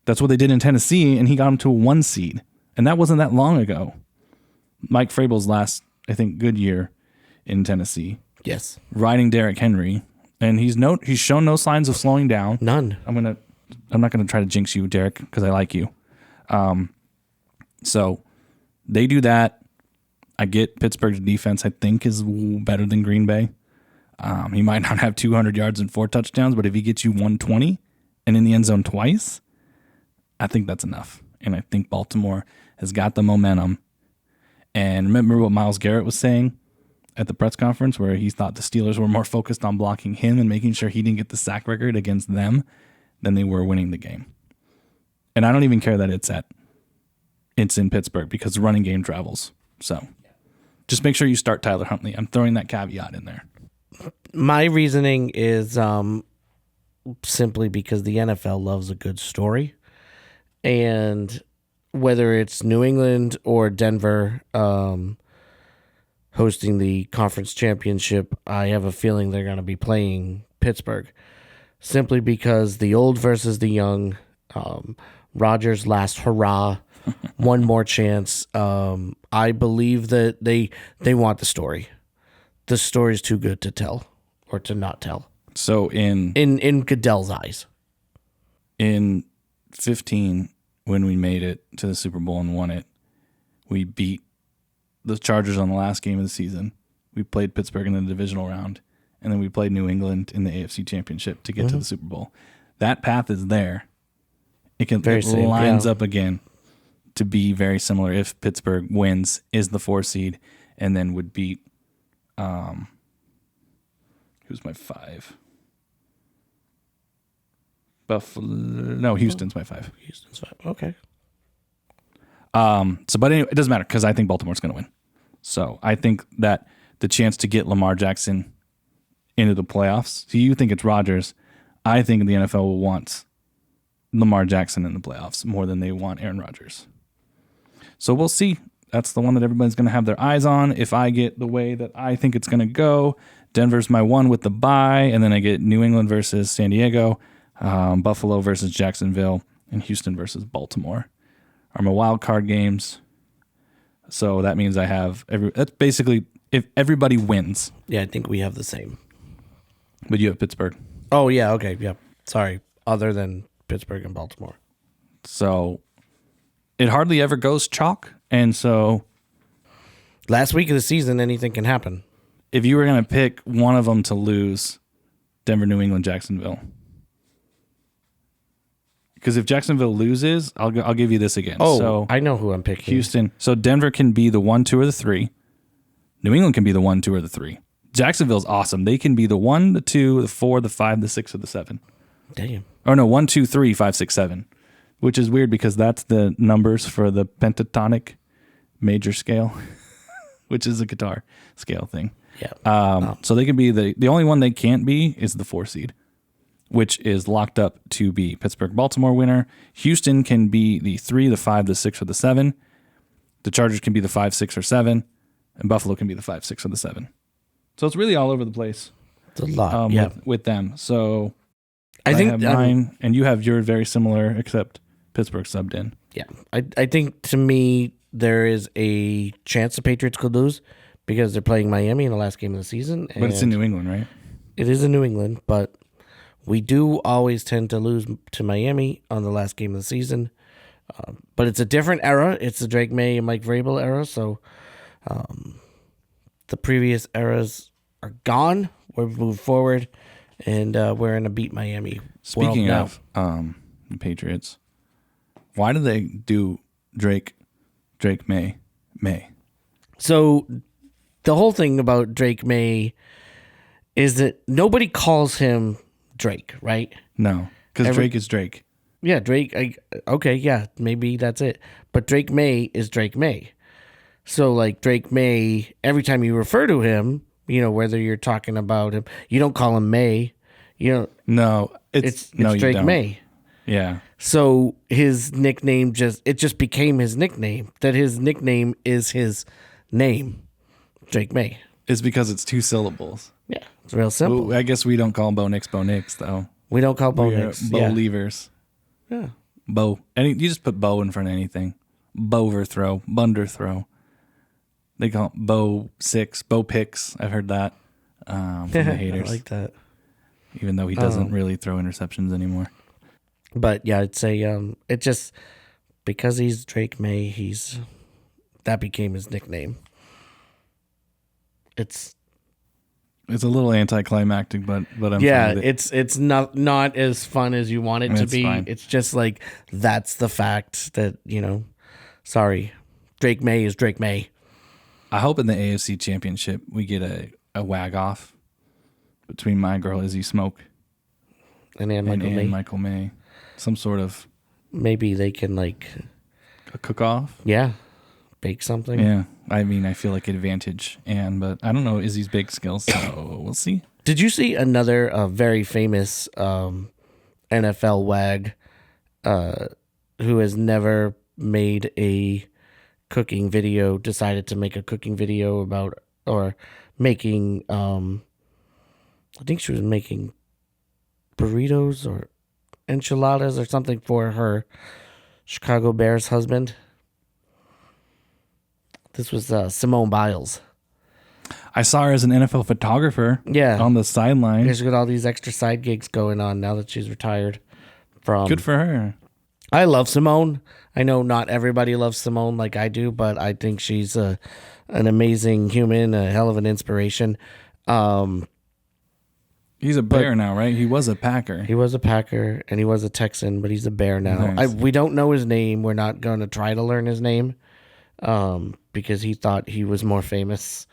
Speaker 1: That's what they did in Tennessee, and he got him to a 1 seed. And that wasn't that long ago. Mike Vrabel's last, I think, good year in Tennessee.
Speaker 2: Yes.
Speaker 1: Riding Derrick Henry. And he's shown no signs of slowing down.
Speaker 2: None.
Speaker 1: I'm not gonna try to jinx you, Derek, because I like you. So they do that. I get Pittsburgh's defense, I think, is better than Green Bay. He might not have 200 yards and 4 touchdowns, but if he gets you 120 and in the end zone twice, I think that's enough. And I think Baltimore has got the momentum. And remember what Myles Garrett was saying at the press conference where he thought the Steelers were more focused on blocking him and making sure he didn't get the sack record against them than they were winning the game. And I don't even care that it's in Pittsburgh because the running game travels. So just make sure you start Tyler Huntley. I'm throwing that caveat in there.
Speaker 2: My reasoning is simply because the NFL loves a good story. And whether it's New England or Denver hosting the conference championship, I have a feeling they're going to be playing Pittsburgh simply because the old versus the young, Rodgers' last hurrah, one more chance. I believe that they want the story. The story's too good to tell or to not tell.
Speaker 1: So in
Speaker 2: Goodell's eyes.
Speaker 1: In 15, when we made it to the Super Bowl and won it, we beat the Chargers on the last game of the season. We played Pittsburgh in the divisional round, and then we played New England in the AFC Championship to get to the Super Bowl. That path is there. It lines up again to be very similar if Pittsburgh wins, is the 4 seed, and then would beat who's my 5? Houston's my 5.
Speaker 2: Houston's 5. Okay.
Speaker 1: But anyway, it doesn't matter because I think Baltimore's going to win. So I think that the chance to get Lamar Jackson into the playoffs. So you think it's Rodgers. I think the NFL wants Lamar Jackson in the playoffs more than they want Aaron Rodgers. So we'll see. That's the one that everybody's going to have their eyes on. If I get the way that I think it's going to go, Denver's my 1 with the bye, and then I get New England versus San Diego, Buffalo versus Jacksonville, and Houston versus Baltimore are my wild card games. So that means I have that's basically if everybody wins.
Speaker 2: Yeah, I think we have the same.
Speaker 1: But you have Pittsburgh.
Speaker 2: Oh, yeah, okay, yeah. Sorry, other than Pittsburgh and Baltimore.
Speaker 1: So it hardly ever goes chalk. And so
Speaker 2: Last week of the season, anything can happen.
Speaker 1: if you were going to pick one of them to lose, Denver, New England, Jacksonville. Because if Jacksonville loses, I'll give you this again.
Speaker 2: Oh,
Speaker 1: so
Speaker 2: I know who I'm picking.
Speaker 1: Houston. So Denver can be the 1, 2, or the 3. New England can be the 1, 2, or the 3. Jacksonville's awesome. They can be the 1, the 2, the 4, the 5, the 6, or the 7.
Speaker 2: Damn.
Speaker 1: Or no, 1, 2, 3, 5, 6, 7. Which is weird because that's the numbers for the pentatonic major scale, which is a guitar scale thing.
Speaker 2: Yeah.
Speaker 1: So they can be the only one they can't be is the 4 seed, which is locked up to be Pittsburgh, Baltimore winner. Houston can be the 3, the 5, the 6, or the 7. The Chargers can be the 5, 6, or 7. And Buffalo can be the 5, 6, or the 7. So it's really all over the place.
Speaker 2: It's a lot. Yeah.
Speaker 1: With them. So
Speaker 2: I think
Speaker 1: have mine, and you have yours very similar, except Pittsburgh subbed in.
Speaker 2: Yeah. I think to me, there is a chance the Patriots could lose because they're playing Miami in the last game of the season.
Speaker 1: But it's in New England, right?
Speaker 2: It is in New England, but we do always tend to lose to Miami on the last game of the season. But it's a different era. It's the Drake May and Mike Vrabel era. So the previous eras are gone. We've moved forward, and we're in a beat Miami.
Speaker 1: Speaking of the Patriots, why do they do Drake May?
Speaker 2: So the whole thing about Drake May is that nobody calls him Drake, right?
Speaker 1: No, because Drake is Drake.
Speaker 2: Yeah, Drake. Okay, yeah, maybe that's it. But Drake May is Drake May. So, like, Drake May, every time you refer to him, whether you're talking about him, you don't call him May.
Speaker 1: No, it's
Speaker 2: Drake May.
Speaker 1: Yeah.
Speaker 2: So his nickname just became his nickname. That his nickname is his name, Drake May.
Speaker 1: It's because it's 2 syllables.
Speaker 2: Yeah, it's real simple.
Speaker 1: Well, I guess we don't call Bo Nix, though.
Speaker 2: We don't call Bo Nix.
Speaker 1: Bo Levers.
Speaker 2: Yeah.
Speaker 1: Bo. You just put Bo in front of anything. Boverthrow, Bunderthrow. They call it Bo 6, Bo Picks. I've heard that from the haters.
Speaker 2: I like that.
Speaker 1: Even though he doesn't really throw interceptions anymore.
Speaker 2: But yeah, I'd say it just because he's Drake May, that became his nickname. It's
Speaker 1: a little anticlimactic, but I'm
Speaker 2: yeah,
Speaker 1: fine with it.
Speaker 2: it's not as fun as you want it to be.
Speaker 1: Fine.
Speaker 2: It's just like that's the fact that sorry, Drake May is Drake May.
Speaker 1: I hope in the AFC Championship we get a wag off between my girl Izzy Smoke
Speaker 2: and
Speaker 1: Michael May. Some sort of
Speaker 2: maybe they can like
Speaker 1: a cook off.
Speaker 2: Yeah, bake something.
Speaker 1: Yeah, I mean I feel like advantage, but I don't know Izzy's bake skills, so we'll see.
Speaker 2: Did you see another very famous NFL wag who has never made a cooking video decided to make a cooking video about or making I think she was making burritos or enchiladas or something for her Chicago Bears husband. This was Simone Biles.
Speaker 1: I saw her as an NFL photographer.
Speaker 2: Yeah,
Speaker 1: on the sideline.
Speaker 2: She's got all these extra side gigs going on now that she's retired from.
Speaker 1: Good for her.
Speaker 2: I love Simone. I know not everybody loves Simone like I do, but I think she's an amazing human, a hell of an inspiration.
Speaker 1: He's a Bear now, right? He was a Packer.
Speaker 2: He was a Packer, and he was a Texan, but he's a Bear now.
Speaker 1: Nice.
Speaker 2: We don't know his name. We're not going to try to learn his name because he thought he was more famous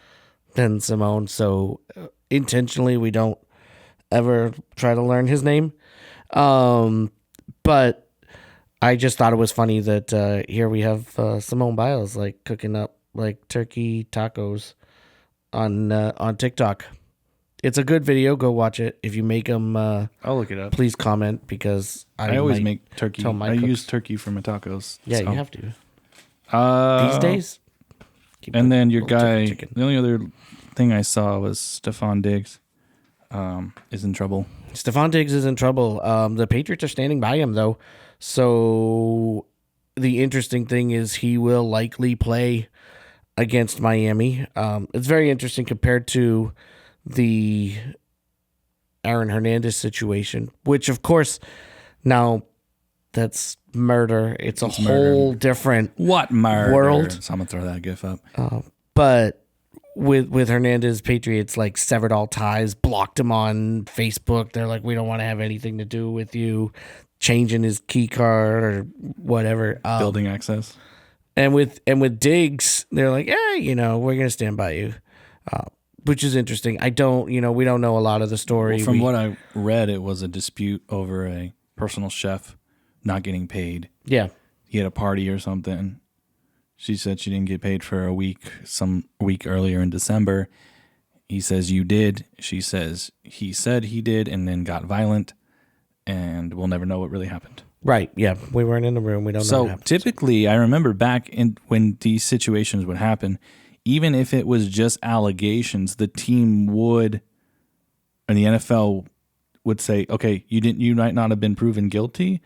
Speaker 2: than Simone. So intentionally, we don't ever try to learn his name. But I just thought it was funny that here we have Simone Biles like cooking up like turkey tacos on TikTok. It's a good video. Go watch it. If you make them,
Speaker 1: I'll look it up.
Speaker 2: Please comment because I
Speaker 1: always make turkey. I use turkey for my tacos.
Speaker 2: Yeah, so. You have to. These days.
Speaker 1: And then your guy, the only other thing I saw was Stephon Diggs is in trouble.
Speaker 2: Stephon Diggs is in trouble. The Patriots are standing by him, though. So the interesting thing is he will likely play against Miami. It's very interesting compared to the Aaron Hernandez situation, which of course now that's murder. It's a whole different
Speaker 1: murder
Speaker 2: world.
Speaker 1: So I'm gonna throw that gif up.
Speaker 2: But with Hernandez, Patriots like severed all ties, blocked him on Facebook. They're like, we don't want to have anything to do with you, changing his key card or whatever.
Speaker 1: Building access.
Speaker 2: And with Diggs, they're like, we're gonna stand by you, which is interesting. We don't know a lot of the story.
Speaker 1: Well, from what I read, it was a dispute over a personal chef not getting paid.
Speaker 2: Yeah,
Speaker 1: he had a party or something. She said she didn't get paid for some week earlier in December. He says you did. She says he said he did, and then got violent, and we'll never know what really happened.
Speaker 2: Right. Yeah, we weren't in the room. We don't know what happened.
Speaker 1: So typically, I remember back when these situations would happen, even if it was just allegations, the team would, and the NFL would say, okay, you might not have been proven guilty,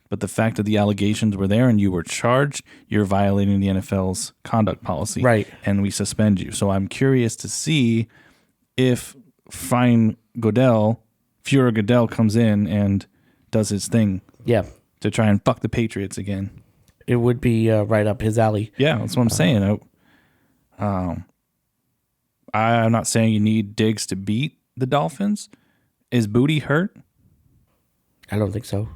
Speaker 1: but the fact that the allegations were there and you were charged, you're violating the NFL's conduct policy.
Speaker 2: Right.
Speaker 1: And we suspend you. So I'm curious to see if Führer Goodell comes in and does his thing.
Speaker 2: Yeah.
Speaker 1: To try and fuck the Patriots again.
Speaker 2: It would be right up his alley.
Speaker 1: Yeah, that's what I'm saying. I'm not saying you need Diggs to beat the Dolphins. Is Booty hurt?
Speaker 2: I don't think so.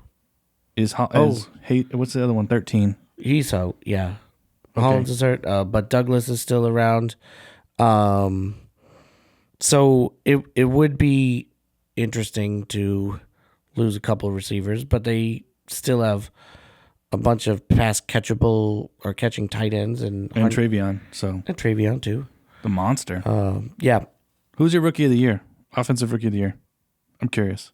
Speaker 1: What's the other one? 13.
Speaker 2: He's out, yeah.
Speaker 1: Okay.
Speaker 2: Hollins is hurt, but Douglas is still around. So it would be interesting to lose a couple of receivers, but they still have a bunch of pass catchable or catching tight ends and
Speaker 1: Travion.
Speaker 2: And Travion too.
Speaker 1: The monster.
Speaker 2: Yeah.
Speaker 1: Who's your rookie of the year? Offensive rookie of the year. I'm curious.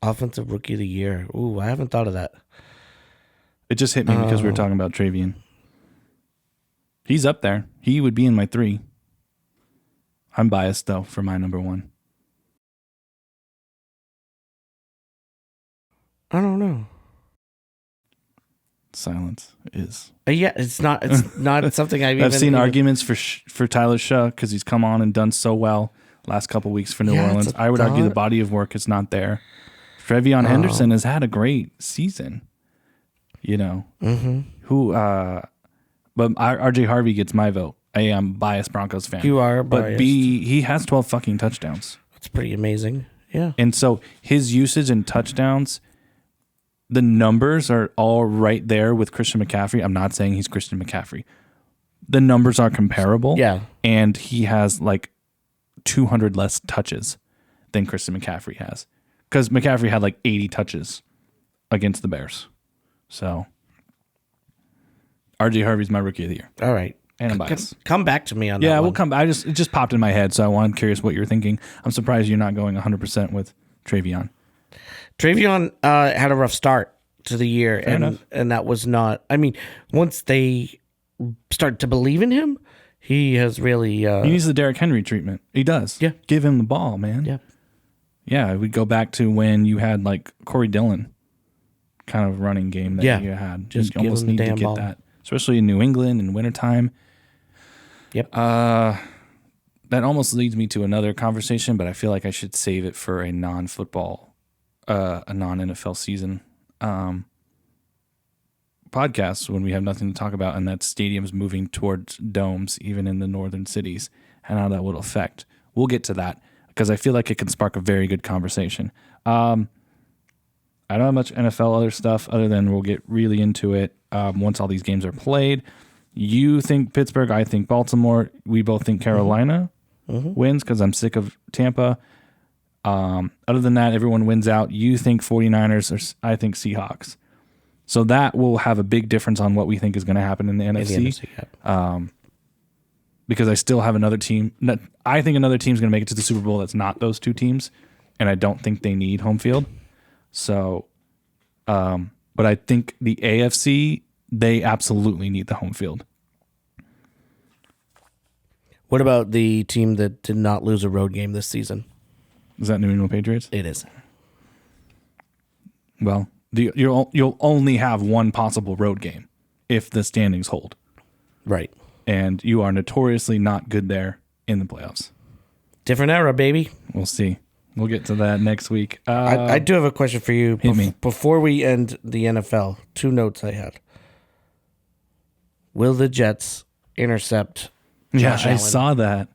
Speaker 2: Offensive rookie of the year. Ooh, I haven't thought of that.
Speaker 1: It just hit me because we were talking about Travion. He's up there. He would be in my 3. I'm biased though for my number 1.
Speaker 2: I don't know.
Speaker 1: Silence is.
Speaker 2: Yeah, it's not something
Speaker 1: I've seen arguments for Tyler Shaw because he's come on and done so well last couple weeks for New Orleans. I would argue the body of work is not there. Trevion Henderson has had a great season. But RJ Harvey gets my vote. I'm a biased Broncos fan.
Speaker 2: You are biased.
Speaker 1: But he has 12 fucking touchdowns.
Speaker 2: That's pretty amazing. Yeah.
Speaker 1: And so his usage in touchdowns, the numbers are all right there with Christian McCaffrey. I'm not saying he's Christian McCaffrey. The numbers are comparable.
Speaker 2: Yeah.
Speaker 1: And he has like 200 less touches than Christian McCaffrey has. Because McCaffrey had like 80 touches against the Bears. So RJ Harvey's my rookie of the year.
Speaker 2: All right.
Speaker 1: And I'm biased.
Speaker 2: Come back to me on that.
Speaker 1: Yeah, we'll come. It just popped in my head, so I'm curious what you're thinking. I'm surprised you're not going 100% with Travion.
Speaker 2: Travion had a rough start to the year, and that was not. I mean, once they start to believe in him, he has really. He
Speaker 1: needs the Derrick Henry treatment. He does.
Speaker 2: Yeah,
Speaker 1: give him the ball, man.
Speaker 2: Yeah,
Speaker 1: yeah. We go back to when you had like Corey Dillon, kind of running game that you had.
Speaker 2: Just
Speaker 1: you almost need to get
Speaker 2: ball.
Speaker 1: that, especially in New England in wintertime.
Speaker 2: Yep.
Speaker 1: That almost leads me to another conversation, but I feel like I should save it for a non-football, a non-NFL season podcast when we have nothing to talk about, and that stadiums moving towards domes, even in the northern cities, and how that will affect. We'll get to that because I feel like it can spark a very good conversation. I don't have much NFL other stuff other than we'll get really into it once all these games are played. You think Pittsburgh, I think Baltimore. We both think Carolina wins because I'm sick of Tampa. Other than that, everyone wins out. You think 49ers, or I think Seahawks. So that will have a big difference on what we think is going to happen in the NFC. Because I still have another team. I think another team's going to make it to the Super Bowl that's not those two teams, and I don't think they need home field. So, but I think the AFC, they absolutely need the home field.
Speaker 2: What about the team that did not lose a road game this season?
Speaker 1: Is that New England Patriots?
Speaker 2: It is.
Speaker 1: Well, you'll only have one possible road game if the standings hold.
Speaker 2: Right.
Speaker 1: and you are notoriously not good there in the playoffs.
Speaker 2: Different era, baby.
Speaker 1: We'll see. We'll get to that next week.
Speaker 2: I do have a question for you.
Speaker 1: Hit me.
Speaker 2: Before we end the NFL, 2 notes I had. Will the Jets intercept Josh Allen?
Speaker 1: I saw that.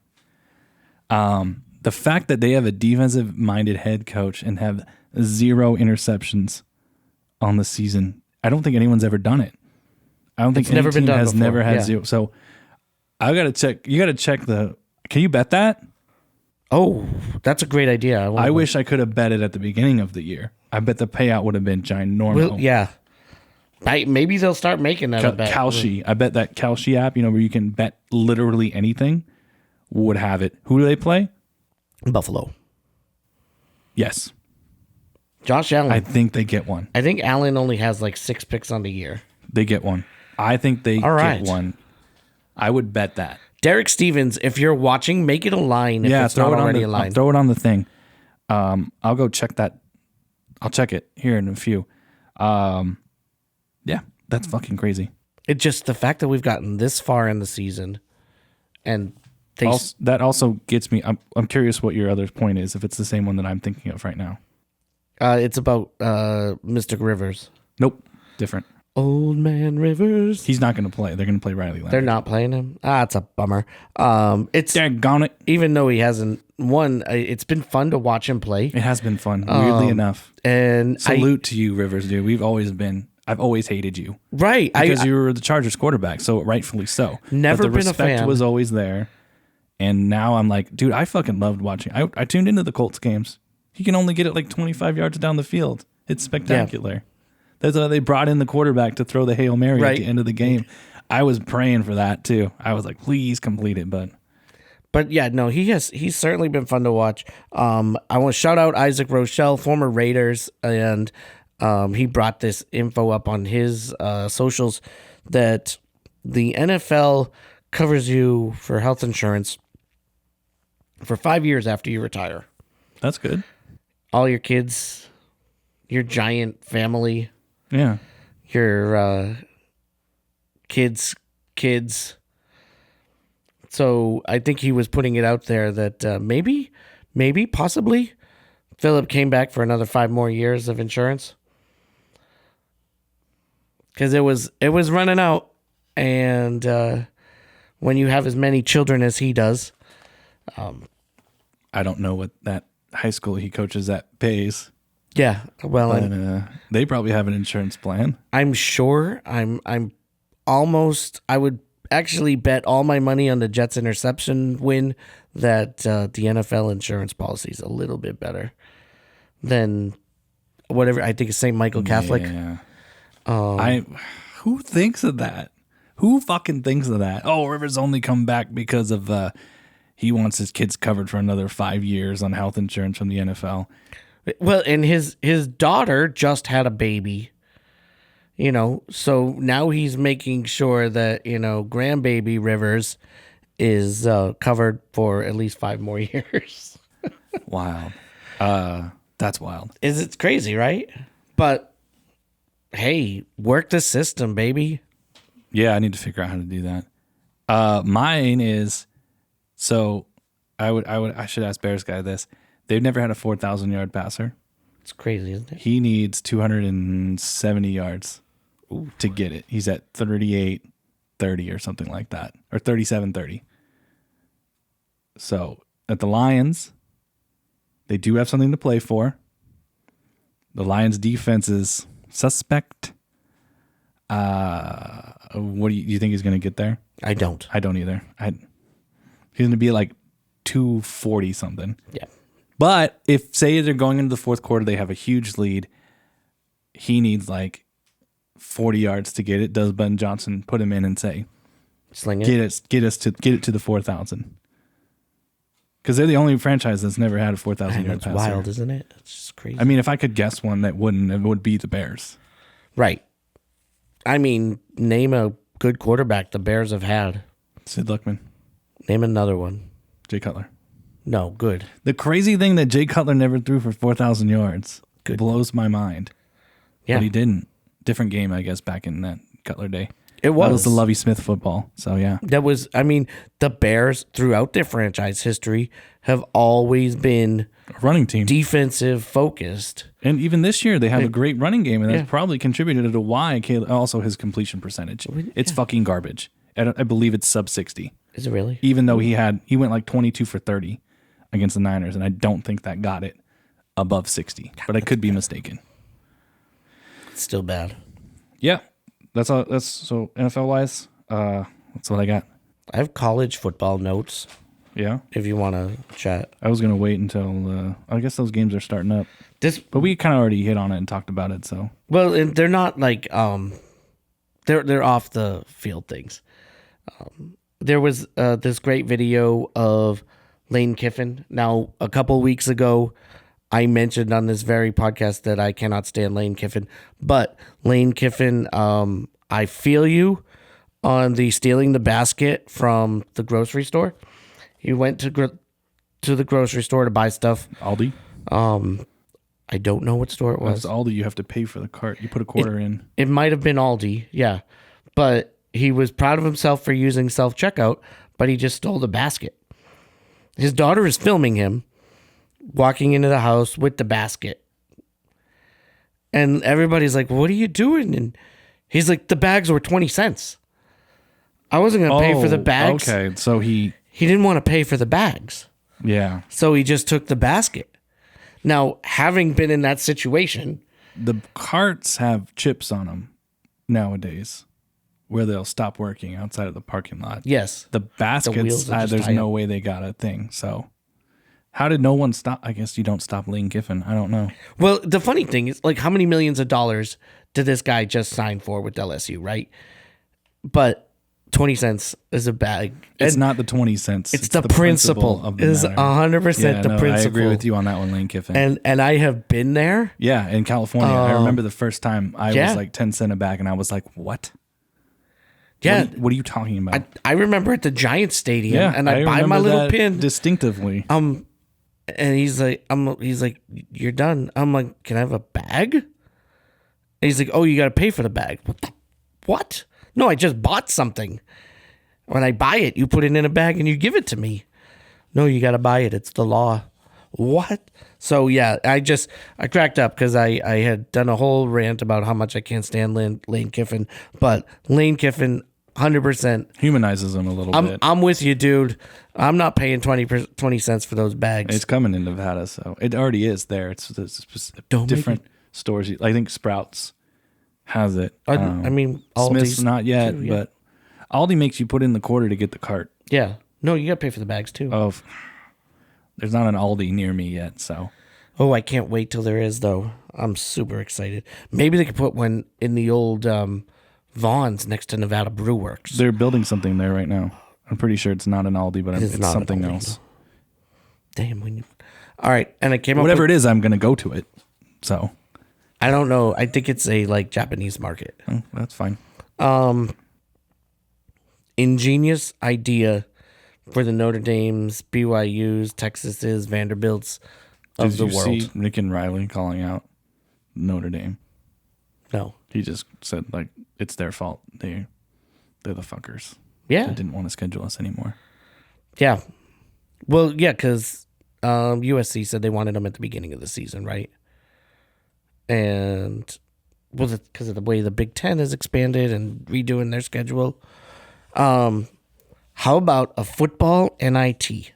Speaker 1: The fact that they have a defensive-minded head coach and have 0 interceptions on the season, I don't think anyone's ever done it. I don't think any team has never had 0. So I got to check. You got to check Can you bet that?
Speaker 2: Oh, that's a great idea.
Speaker 1: I wish I could have bet it at the beginning of the year. I bet the payout would have been ginormous.
Speaker 2: Well, yeah. Maybe they'll start making that a bet.
Speaker 1: Kalshi. I bet that Kalshi app, where you can bet literally anything, would have it. Who do they play?
Speaker 2: Buffalo.
Speaker 1: Yes.
Speaker 2: Josh Allen.
Speaker 1: I think they get one.
Speaker 2: I think Allen only has like 6 picks on the year.
Speaker 1: They get one. I think they get one. I would bet that.
Speaker 2: Derek Stevens, if you're watching, make it a line. If it's not already a line.
Speaker 1: Throw it on the thing. I'll go check that. I'll check it here in a few. Yeah, that's fucking crazy.
Speaker 2: It's just the fact that we've gotten this far in the season, and
Speaker 1: that also gets me. I'm curious what your other point is. If it's the same one that I'm thinking of right now.
Speaker 2: It's about Mystic Rivers.
Speaker 1: Nope, different.
Speaker 2: Old Man Rivers.
Speaker 1: He's not going to play. They're going to play Riley Leonard.
Speaker 2: They're not playing him. It's a bummer. It's
Speaker 1: daggone it.
Speaker 2: Even though he hasn't won, it's been fun to watch him play.
Speaker 1: It has been fun, weirdly enough.
Speaker 2: And
Speaker 1: salute to you, Rivers, dude. I've always hated you.
Speaker 2: Right.
Speaker 1: Because you were the Chargers quarterback, so rightfully so.
Speaker 2: Never
Speaker 1: but the
Speaker 2: been a fan.
Speaker 1: respect was always there. And now I'm like, dude, I fucking loved watching. I tuned into the Colts games. He can only get it like 25 yards down the field. It's spectacular. Yeah. That's why they brought in the quarterback to throw the Hail Mary at the end of the game. I was praying for that too. I was like, please complete it, but
Speaker 2: yeah, no, he's certainly been fun to watch. I want to shout out Isaac Rochelle, former Raiders, and he brought this info up on his socials that the NFL covers you for health insurance for 5 years after you retire.
Speaker 1: That's good.
Speaker 2: All your kids, your giant family.
Speaker 1: Yeah.
Speaker 2: Your kids. So I think he was putting it out there that maybe, possibly, Philip came back for another 5 more years of insurance. Because it was running out. And when you have as many children as he does.
Speaker 1: I don't know what that high school he coaches at pays.
Speaker 2: Yeah, well,
Speaker 1: they probably have an insurance plan.
Speaker 2: I'm sure. I would actually bet all my money on the Jets interception win that the NFL insurance policy is a little bit better than whatever. I think it's St. Michael Catholic.
Speaker 1: Yeah. Who thinks of that? Who fucking thinks of that? Oh, Rivers only come back because of he wants his kids covered for another 5 years on health insurance from the NFL.
Speaker 2: Well, and his daughter just had a baby, so now he's making sure that, grandbaby Rivers is covered for at least 5 more years.
Speaker 1: Wild. That's wild.
Speaker 2: It's crazy, right? But hey, work the system, baby.
Speaker 1: Yeah, I need to figure out how to do that. Mine is, so I should ask Bears guy this. They've never had a 4,000-yard passer.
Speaker 2: It's crazy, isn't it?
Speaker 1: He needs 270 yards to get it. He's at 38-30 or something like that, or 37-30. So at the Lions, they do have something to play for. The Lions' defense is suspect. What do you think he's going to get there?
Speaker 2: I don't.
Speaker 1: I don't either. He's going to be like 240 something.
Speaker 2: Yeah.
Speaker 1: But if, say, they're going into the fourth quarter, they have a huge lead, he needs like 40 yards to get it. Does Ben Johnson put him in and say,
Speaker 2: "Sling it,
Speaker 1: get it to the 4,000"? Because they're the only franchise that's never had a 4,000-yard passer.
Speaker 2: It's wild, isn't it? It's just crazy.
Speaker 1: I mean, if I could guess one that wouldn't, it would be the Bears.
Speaker 2: Right. I mean, name a good quarterback the Bears have had.
Speaker 1: Sid Luckman.
Speaker 2: Name another one.
Speaker 1: Jay Cutler.
Speaker 2: No, good.
Speaker 1: The crazy thing that Jay Cutler never threw for 4,000 yards blows my mind.
Speaker 2: Yeah.
Speaker 1: But he didn't. Different game, I guess, back in that Cutler day.
Speaker 2: It was.
Speaker 1: That was the Lovie Smith football. So, yeah.
Speaker 2: That was, I mean, the Bears throughout their franchise history have always been
Speaker 1: A running team.
Speaker 2: defensive focused.
Speaker 1: And even this year, they have a great running game, and that's probably contributed to why also his completion percentage. It's fucking garbage. I believe it's sub 60.
Speaker 2: Is it really?
Speaker 1: Even though he went like 22 for 30 against the Niners, and I don't think that got it above 60. But I could be mistaken.
Speaker 2: It's still bad.
Speaker 1: Yeah. That's all. That's so NFL wise. That's what I got.
Speaker 2: I have college football notes.
Speaker 1: Yeah.
Speaker 2: If you want to chat,
Speaker 1: I was gonna wait until I guess those games are starting up. But we kind of already hit on it and talked about it. So
Speaker 2: and they're not like they're off the field things. There was this great video of Lane Kiffin. Now, a couple weeks ago, I mentioned on this very podcast that I cannot stand Lane Kiffin. But Lane Kiffin, I feel you on the stealing the basket from the grocery store. He went to the grocery store to buy stuff.
Speaker 1: Aldi?
Speaker 2: I don't know what store it was.
Speaker 1: That's Aldi. You have to pay for the cart. You put a quarter in.
Speaker 2: It might have been Aldi, yeah. But he was proud of himself for using self-checkout, but he just stole the basket. His daughter is filming him walking into the house with the basket. And everybody's like, what are you doing? And he's like, the bags were 20 cents. I wasn't going to pay for the bags.
Speaker 1: Okay, so he
Speaker 2: didn't want to pay for the bags.
Speaker 1: Yeah.
Speaker 2: So he just took the basket. Now, having been in that situation.
Speaker 1: The carts have chips on them nowadays where they'll stop working outside of the parking lot.
Speaker 2: Yes.
Speaker 1: The baskets, there's no way they got a thing. So how did no one stop? I guess you don't stop Lane Kiffin. I don't know.
Speaker 2: Well, the funny thing is, like, how many millions of dollars did this guy just sign for with LSU, right? But 20 cents is a bag.
Speaker 1: It's not the 20 cents.
Speaker 2: It's the principle of the matter. It's 100% the principle. I
Speaker 1: agree with you on that one, Lane Kiffin.
Speaker 2: And I have been there.
Speaker 1: Yeah, in California. I remember the first time I was like 10 cents a bag, and I was like, what?
Speaker 2: Yeah.
Speaker 1: What are you talking about?
Speaker 2: I remember at the Giants Stadium, and I buy my little pin.
Speaker 1: Distinctively.
Speaker 2: And he's like, you're done. I'm like, can I have a bag? And he's like, oh, you got to pay for the bag. What? No, I just bought something. When I buy it, you put it in a bag and you give it to me. No, you got to buy it. It's the law. What? So, yeah, I cracked up because I had done a whole rant about how much I can't stand Lane Kiffin. But Lane Kiffin, 100%.
Speaker 1: Humanizes him a little bit.
Speaker 2: I'm with you, dude. I'm not paying 20 cents for those bags.
Speaker 1: It's coming in Nevada, so it already is there. It's different stores. I think Sprouts has it.
Speaker 2: I mean, Aldi's
Speaker 1: Smith's not yet,
Speaker 2: too, yeah.
Speaker 1: but Aldi makes you put in the quarter to get the cart.
Speaker 2: Yeah. No, you got to pay for the bags, too.
Speaker 1: There's not an Aldi near me yet, so.
Speaker 2: Oh, I can't wait till there is, though. I'm super excited. Maybe they could put one in the old Vaughn's next to Nevada Brew Works.
Speaker 1: They're building something there right now. I'm pretty sure it's not an Aldi, but it's something else.
Speaker 2: Damn. All right, and I came up
Speaker 1: whatever it is, I'm going to go to it, so.
Speaker 2: I don't know. I think it's a Japanese market.
Speaker 1: Oh, that's fine.
Speaker 2: Ingenious idea for the Notre Dames, BYU's, Texas's, Vanderbilt's of the world. Did you see
Speaker 1: Nick and Riley calling out Notre Dame?
Speaker 2: No.
Speaker 1: He just said, it's their fault. They're the fuckers.
Speaker 2: Yeah.
Speaker 1: They didn't want to schedule us anymore.
Speaker 2: Yeah. Well, yeah, because USC said they wanted them at the beginning of the season, right? And was it because of the way the Big Ten has expanded and redoing their schedule? How about a football NIT?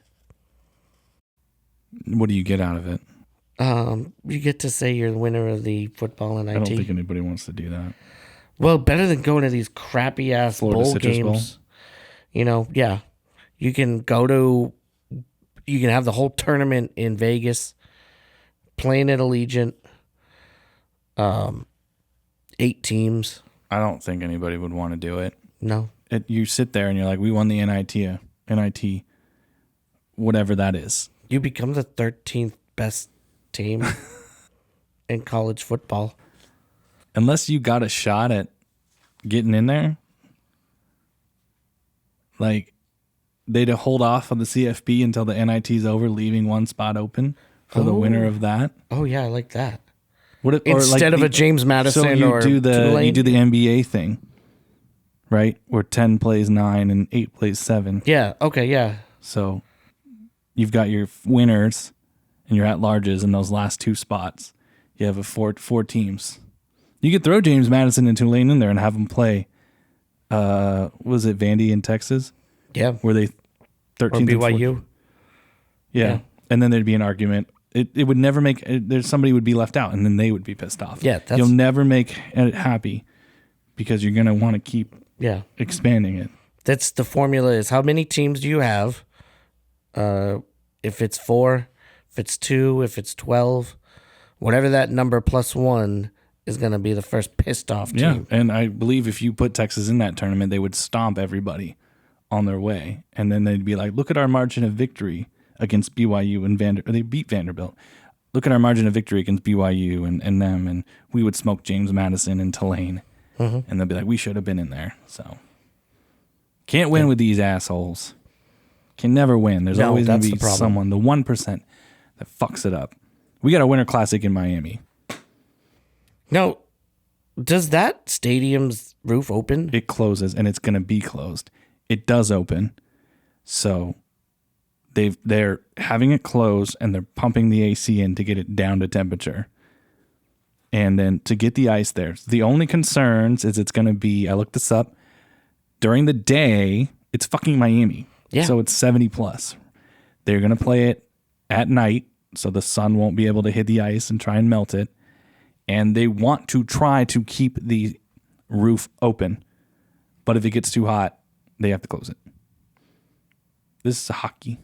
Speaker 1: What do you get out of it?
Speaker 2: You get to say you're the winner of the football NIT.
Speaker 1: I don't think anybody wants to do that.
Speaker 2: Well, better than going to these crappy ass bowl games. Bowl. Yeah. You can have the whole tournament in Vegas, playing at Allegiant. 8 teams.
Speaker 1: I don't think anybody would want to do it.
Speaker 2: No.
Speaker 1: You sit there and you're like, we won the NIT, whatever that is.
Speaker 2: You become the 13th best team in college football.
Speaker 1: Unless you got a shot at getting in there, they'd hold off on the CFP until the NIT's over, leaving one spot open for the winner of that.
Speaker 2: Oh, yeah, I like that.
Speaker 1: Instead
Speaker 2: of a James Madison
Speaker 1: so you do the NBA thing, right? Where 10 plays 9 and 8 plays 7.
Speaker 2: Yeah. Okay. Yeah.
Speaker 1: So you've got your winners and your at-larges in those last 2 spots. You have four teams. You could throw James Madison and Tulane in there and have them play. Was it Vandy in Texas?
Speaker 2: Yeah.
Speaker 1: Were they 13
Speaker 2: or BYU?
Speaker 1: Yeah. And then there'd be an argument. It would never make. There's somebody would be left out, and then they would be pissed off.
Speaker 2: Yeah.
Speaker 1: You'll never make it happy because you're gonna want to keep expanding it.
Speaker 2: That's the formula. Is how many teams do you have? If it's 4, if it's 2, if it's 12, whatever that number plus 1 is going to be the first pissed off team.
Speaker 1: Yeah, and I believe if you put Texas in that tournament, they would stomp everybody on their way, and then they'd be like, "Look at our margin of victory against BYU and they beat Vanderbilt. Look at our margin of victory against BYU and them, and we would smoke James Madison and Tulane, and they'll be like, we should have been in there." So can't win with these assholes. Can never win. There's always going to be someone, the 1%, that fucks it up. We got a Winter Classic in Miami.
Speaker 2: Now, does that stadium's roof open?
Speaker 1: It closes, and it's going to be closed. It does open. So they're having it closed, and they're pumping the AC in to get it down to temperature. And then to get the ice there. The only concerns is it's going to be, I looked this up, during the day, it's fucking Miami.
Speaker 2: Yeah.
Speaker 1: So it's 70 plus. They're going to play it at night, so the sun won't be able to hit the ice and try and melt it. And they want to try to keep the roof open. But if it gets too hot, they have to close it. This is hockey.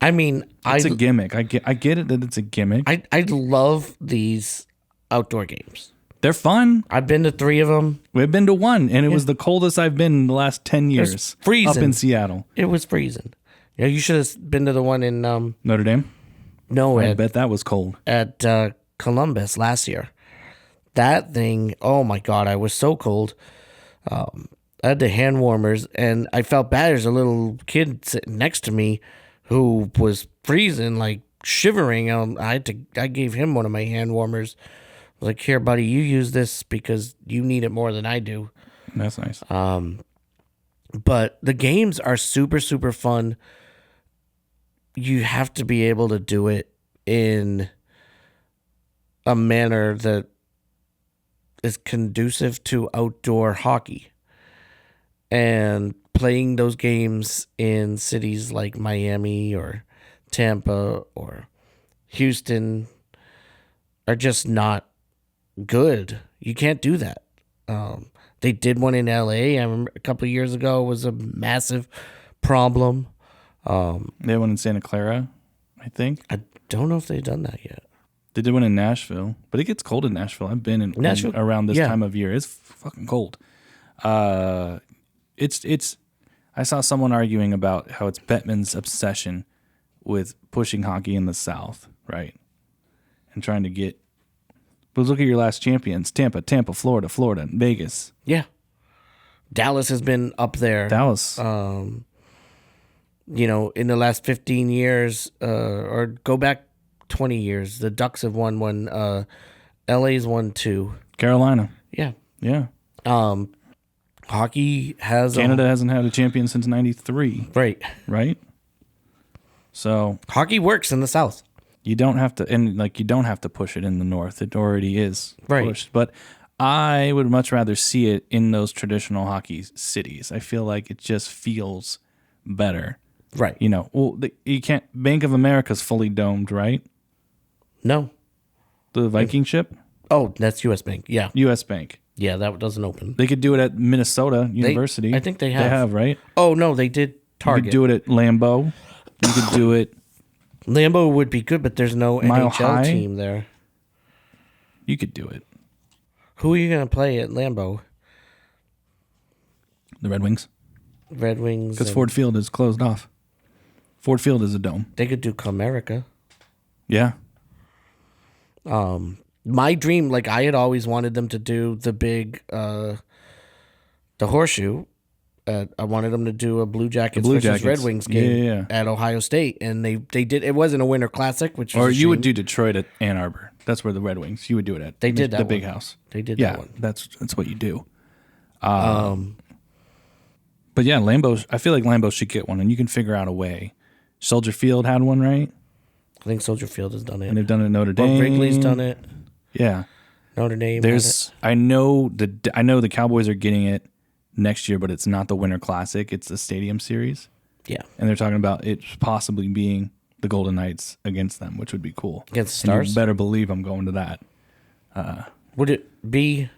Speaker 2: I mean,
Speaker 1: it's a gimmick. I get it that it's a gimmick.
Speaker 2: I love these outdoor games.
Speaker 1: They're fun.
Speaker 2: I've been to 3 of them.
Speaker 1: We've been to 1, and it was the coldest I've been in the last 10 years.
Speaker 2: It was freezing.
Speaker 1: Up in Seattle.
Speaker 2: It was freezing. You should have been to the one in
Speaker 1: Notre Dame?
Speaker 2: No,
Speaker 1: I bet that was cold.
Speaker 2: At Columbus last year. That thing, oh my God, I was so cold. I had the hand warmers, and I felt bad. There's a little kid sitting next to me who was freezing, like shivering. I gave him one of my hand warmers. I was like, "Here, buddy, you use this because you need it more than I do."
Speaker 1: That's nice.
Speaker 2: But the games are super, super fun. You have to be able to do it in a manner that is conducive to outdoor hockey. And playing those games in cities like Miami or Tampa or Houston are just not good. You can't do that. They did one in LA. I remember a couple of years ago. It was a massive problem.
Speaker 1: They had one in Santa Clara, I think.
Speaker 2: I don't know if they've done that yet.
Speaker 1: They did one in Nashville, but it gets cold in Nashville. I've been in Nashville around this time of year. It's fucking cold. It's. I saw someone arguing about how it's Bettman's obsession with pushing hockey in the South, right? And trying to get. But look at your last champions: Tampa, Florida, Vegas.
Speaker 2: Yeah, Dallas has been up there.
Speaker 1: Dallas.
Speaker 2: In the last 15 years, or go back 20 years, the Ducks have won one. LA's won 2.
Speaker 1: Carolina.
Speaker 2: Yeah.
Speaker 1: Yeah.
Speaker 2: Hockey has
Speaker 1: Canada hasn't had a champion since '93. Right. So
Speaker 2: hockey works in the South.
Speaker 1: You don't have to, and you don't have to push it in the North. It already is pushed. But I would much rather see it in those traditional hockey cities. I feel like it just feels better.
Speaker 2: Right.
Speaker 1: You can't. Bank of America's fully domed, right?
Speaker 2: No.
Speaker 1: The Viking ship?
Speaker 2: Oh, that's U.S. Bank. Yeah.
Speaker 1: U.S. Bank.
Speaker 2: Yeah, that doesn't open.
Speaker 1: They could do it at Minnesota University.
Speaker 2: I think they have.
Speaker 1: They have, right?
Speaker 2: Oh, no, they did Target.
Speaker 1: You could do it at Lambeau. You could do it.
Speaker 2: Lambeau would be good, but there's no NHL team there.
Speaker 1: You could do it.
Speaker 2: Who are you going to play at Lambeau?
Speaker 1: The Red Wings.
Speaker 2: Red Wings.
Speaker 1: Because Ford Field is closed off. Ford Field is a dome.
Speaker 2: They could do Comerica.
Speaker 1: Yeah.
Speaker 2: My dream, I had always wanted them to do the big, the horseshoe. I wanted them to do a Blue Jackets versus Red Wings game at Ohio State, and they did. It wasn't a Winter Classic, which
Speaker 1: or you would do Detroit at Ann Arbor. That's where the Red Wings. You would do it at.
Speaker 2: They did that.
Speaker 1: The big house.
Speaker 2: They did that one.
Speaker 1: That's what you do. But yeah, I feel like Lambeau should get one, and you can figure out a way. Soldier Field had one, right?
Speaker 2: I think Soldier Field has done it.
Speaker 1: And they've done it at Notre Dame.
Speaker 2: Wrigley's done it.
Speaker 1: Yeah.
Speaker 2: Notre Dame.
Speaker 1: I know the Cowboys are getting it next year, but it's not the Winter Classic. It's the Stadium Series.
Speaker 2: Yeah.
Speaker 1: And they're talking about it possibly being the Golden Knights against them, which would be cool.
Speaker 2: Against the Stars?
Speaker 1: And you better believe I'm going to that.
Speaker 2: Would it be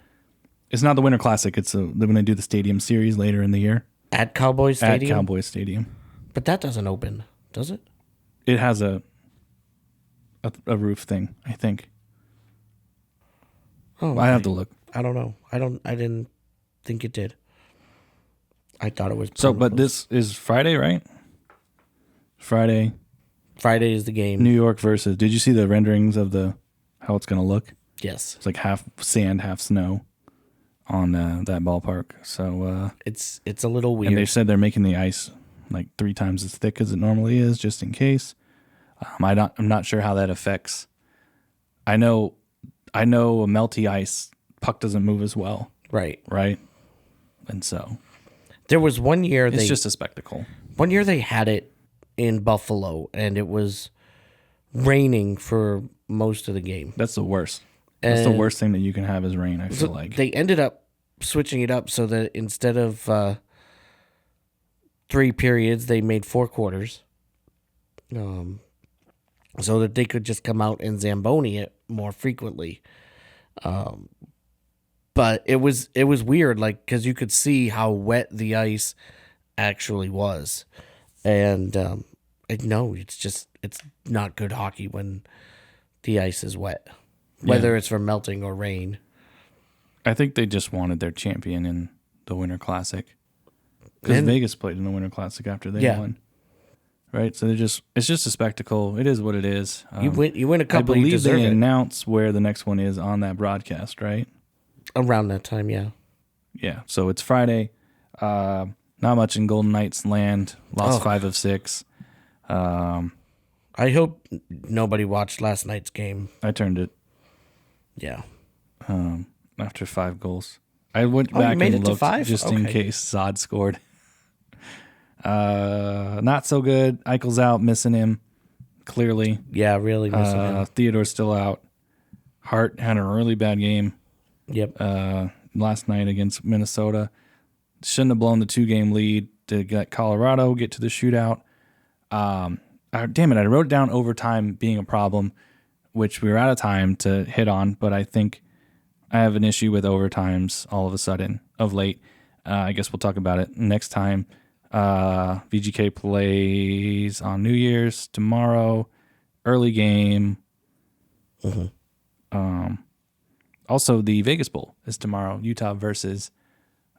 Speaker 1: It's not the Winter Classic. It's when they do the Stadium Series later in the year.
Speaker 2: at Cowboys Stadium?
Speaker 1: At Cowboys Stadium.
Speaker 2: But that doesn't open, does it?
Speaker 1: It has a roof thing, I think.
Speaker 2: Oh,
Speaker 1: I have to look.
Speaker 2: I don't know. I didn't think it did. I thought it was.
Speaker 1: So, but this is Friday, right? Friday
Speaker 2: is the game.
Speaker 1: New York versus. Did you see the renderings of how it's going to look?
Speaker 2: Yes.
Speaker 1: It's like half sand, half snow on that ballpark. So
Speaker 2: it's a little weird.
Speaker 1: And they said they're making the ice like 3 times as thick as it normally is, just in case. I'm not sure how that affects. I know a melty ice puck doesn't move as well.
Speaker 2: Right.
Speaker 1: And so
Speaker 2: there was one year
Speaker 1: it's just a spectacle.
Speaker 2: One year they had it in Buffalo, and it was raining for most of the game.
Speaker 1: That's the worst. That's the worst thing that you can have is rain, I feel like.
Speaker 2: They ended up switching it up so that instead of 3 periods, they made 4 quarters. So that they could just come out and Zamboni it more frequently. But it was weird, like, because you could see how wet the ice actually was. And no, it's not good hockey when the ice is wet, whether it's from melting or rain.
Speaker 1: I think they just wanted their champion in the Winter Classic. Because Vegas played in the Winter Classic after they won. Right? So it's just a spectacle. It is what it is.
Speaker 2: You win a couple, you deserve it.
Speaker 1: I believe they announce where the next one is on that broadcast, right?
Speaker 2: Around that time, yeah.
Speaker 1: Yeah, so it's Friday. Not much in Golden Knights land. Lost 5 of 6.
Speaker 2: I hope nobody watched last night's game.
Speaker 1: I turned it.
Speaker 2: Yeah.
Speaker 1: After 5 goals. I went back and looked just in case Zod scored. Not so good. Eichel's out, missing him, clearly.
Speaker 2: Yeah, really missing him.
Speaker 1: Theodore's still out. Hart had a really bad game.
Speaker 2: Yep.
Speaker 1: Last night against Minnesota. Shouldn't have blown the 2-game lead to get Colorado, get to the shootout. Damn it, I wrote down overtime being a problem, which we were out of time to hit on, but I think I have an issue with overtimes all of a sudden, of late. I guess we'll talk about it next time. VGK plays on New Year's tomorrow. Early game.
Speaker 2: Mm-hmm.
Speaker 1: Also, the Vegas Bowl is tomorrow. Utah versus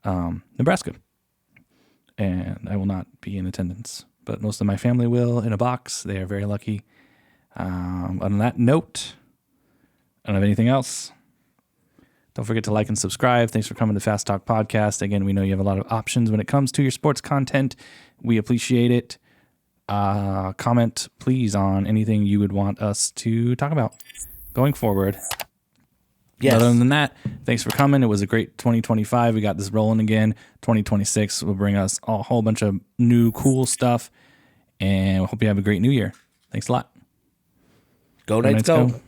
Speaker 1: Nebraska. And I will not be in attendance, but most of my family will in a box. They are very lucky. On that note, I don't have anything else. Don't forget to like and subscribe. Thanks for coming to Fast Talk Podcast. Again, we know you have a lot of options when it comes to your sports content. We appreciate it. Comment, please, on anything you would want us to talk about going forward.
Speaker 2: Yes.
Speaker 1: Other than that, thanks for coming. It was a great 2025. We got this rolling again. 2026 will bring us a whole bunch of new cool stuff. And we hope you have a great new year. Thanks a lot.
Speaker 2: Go Knights, go.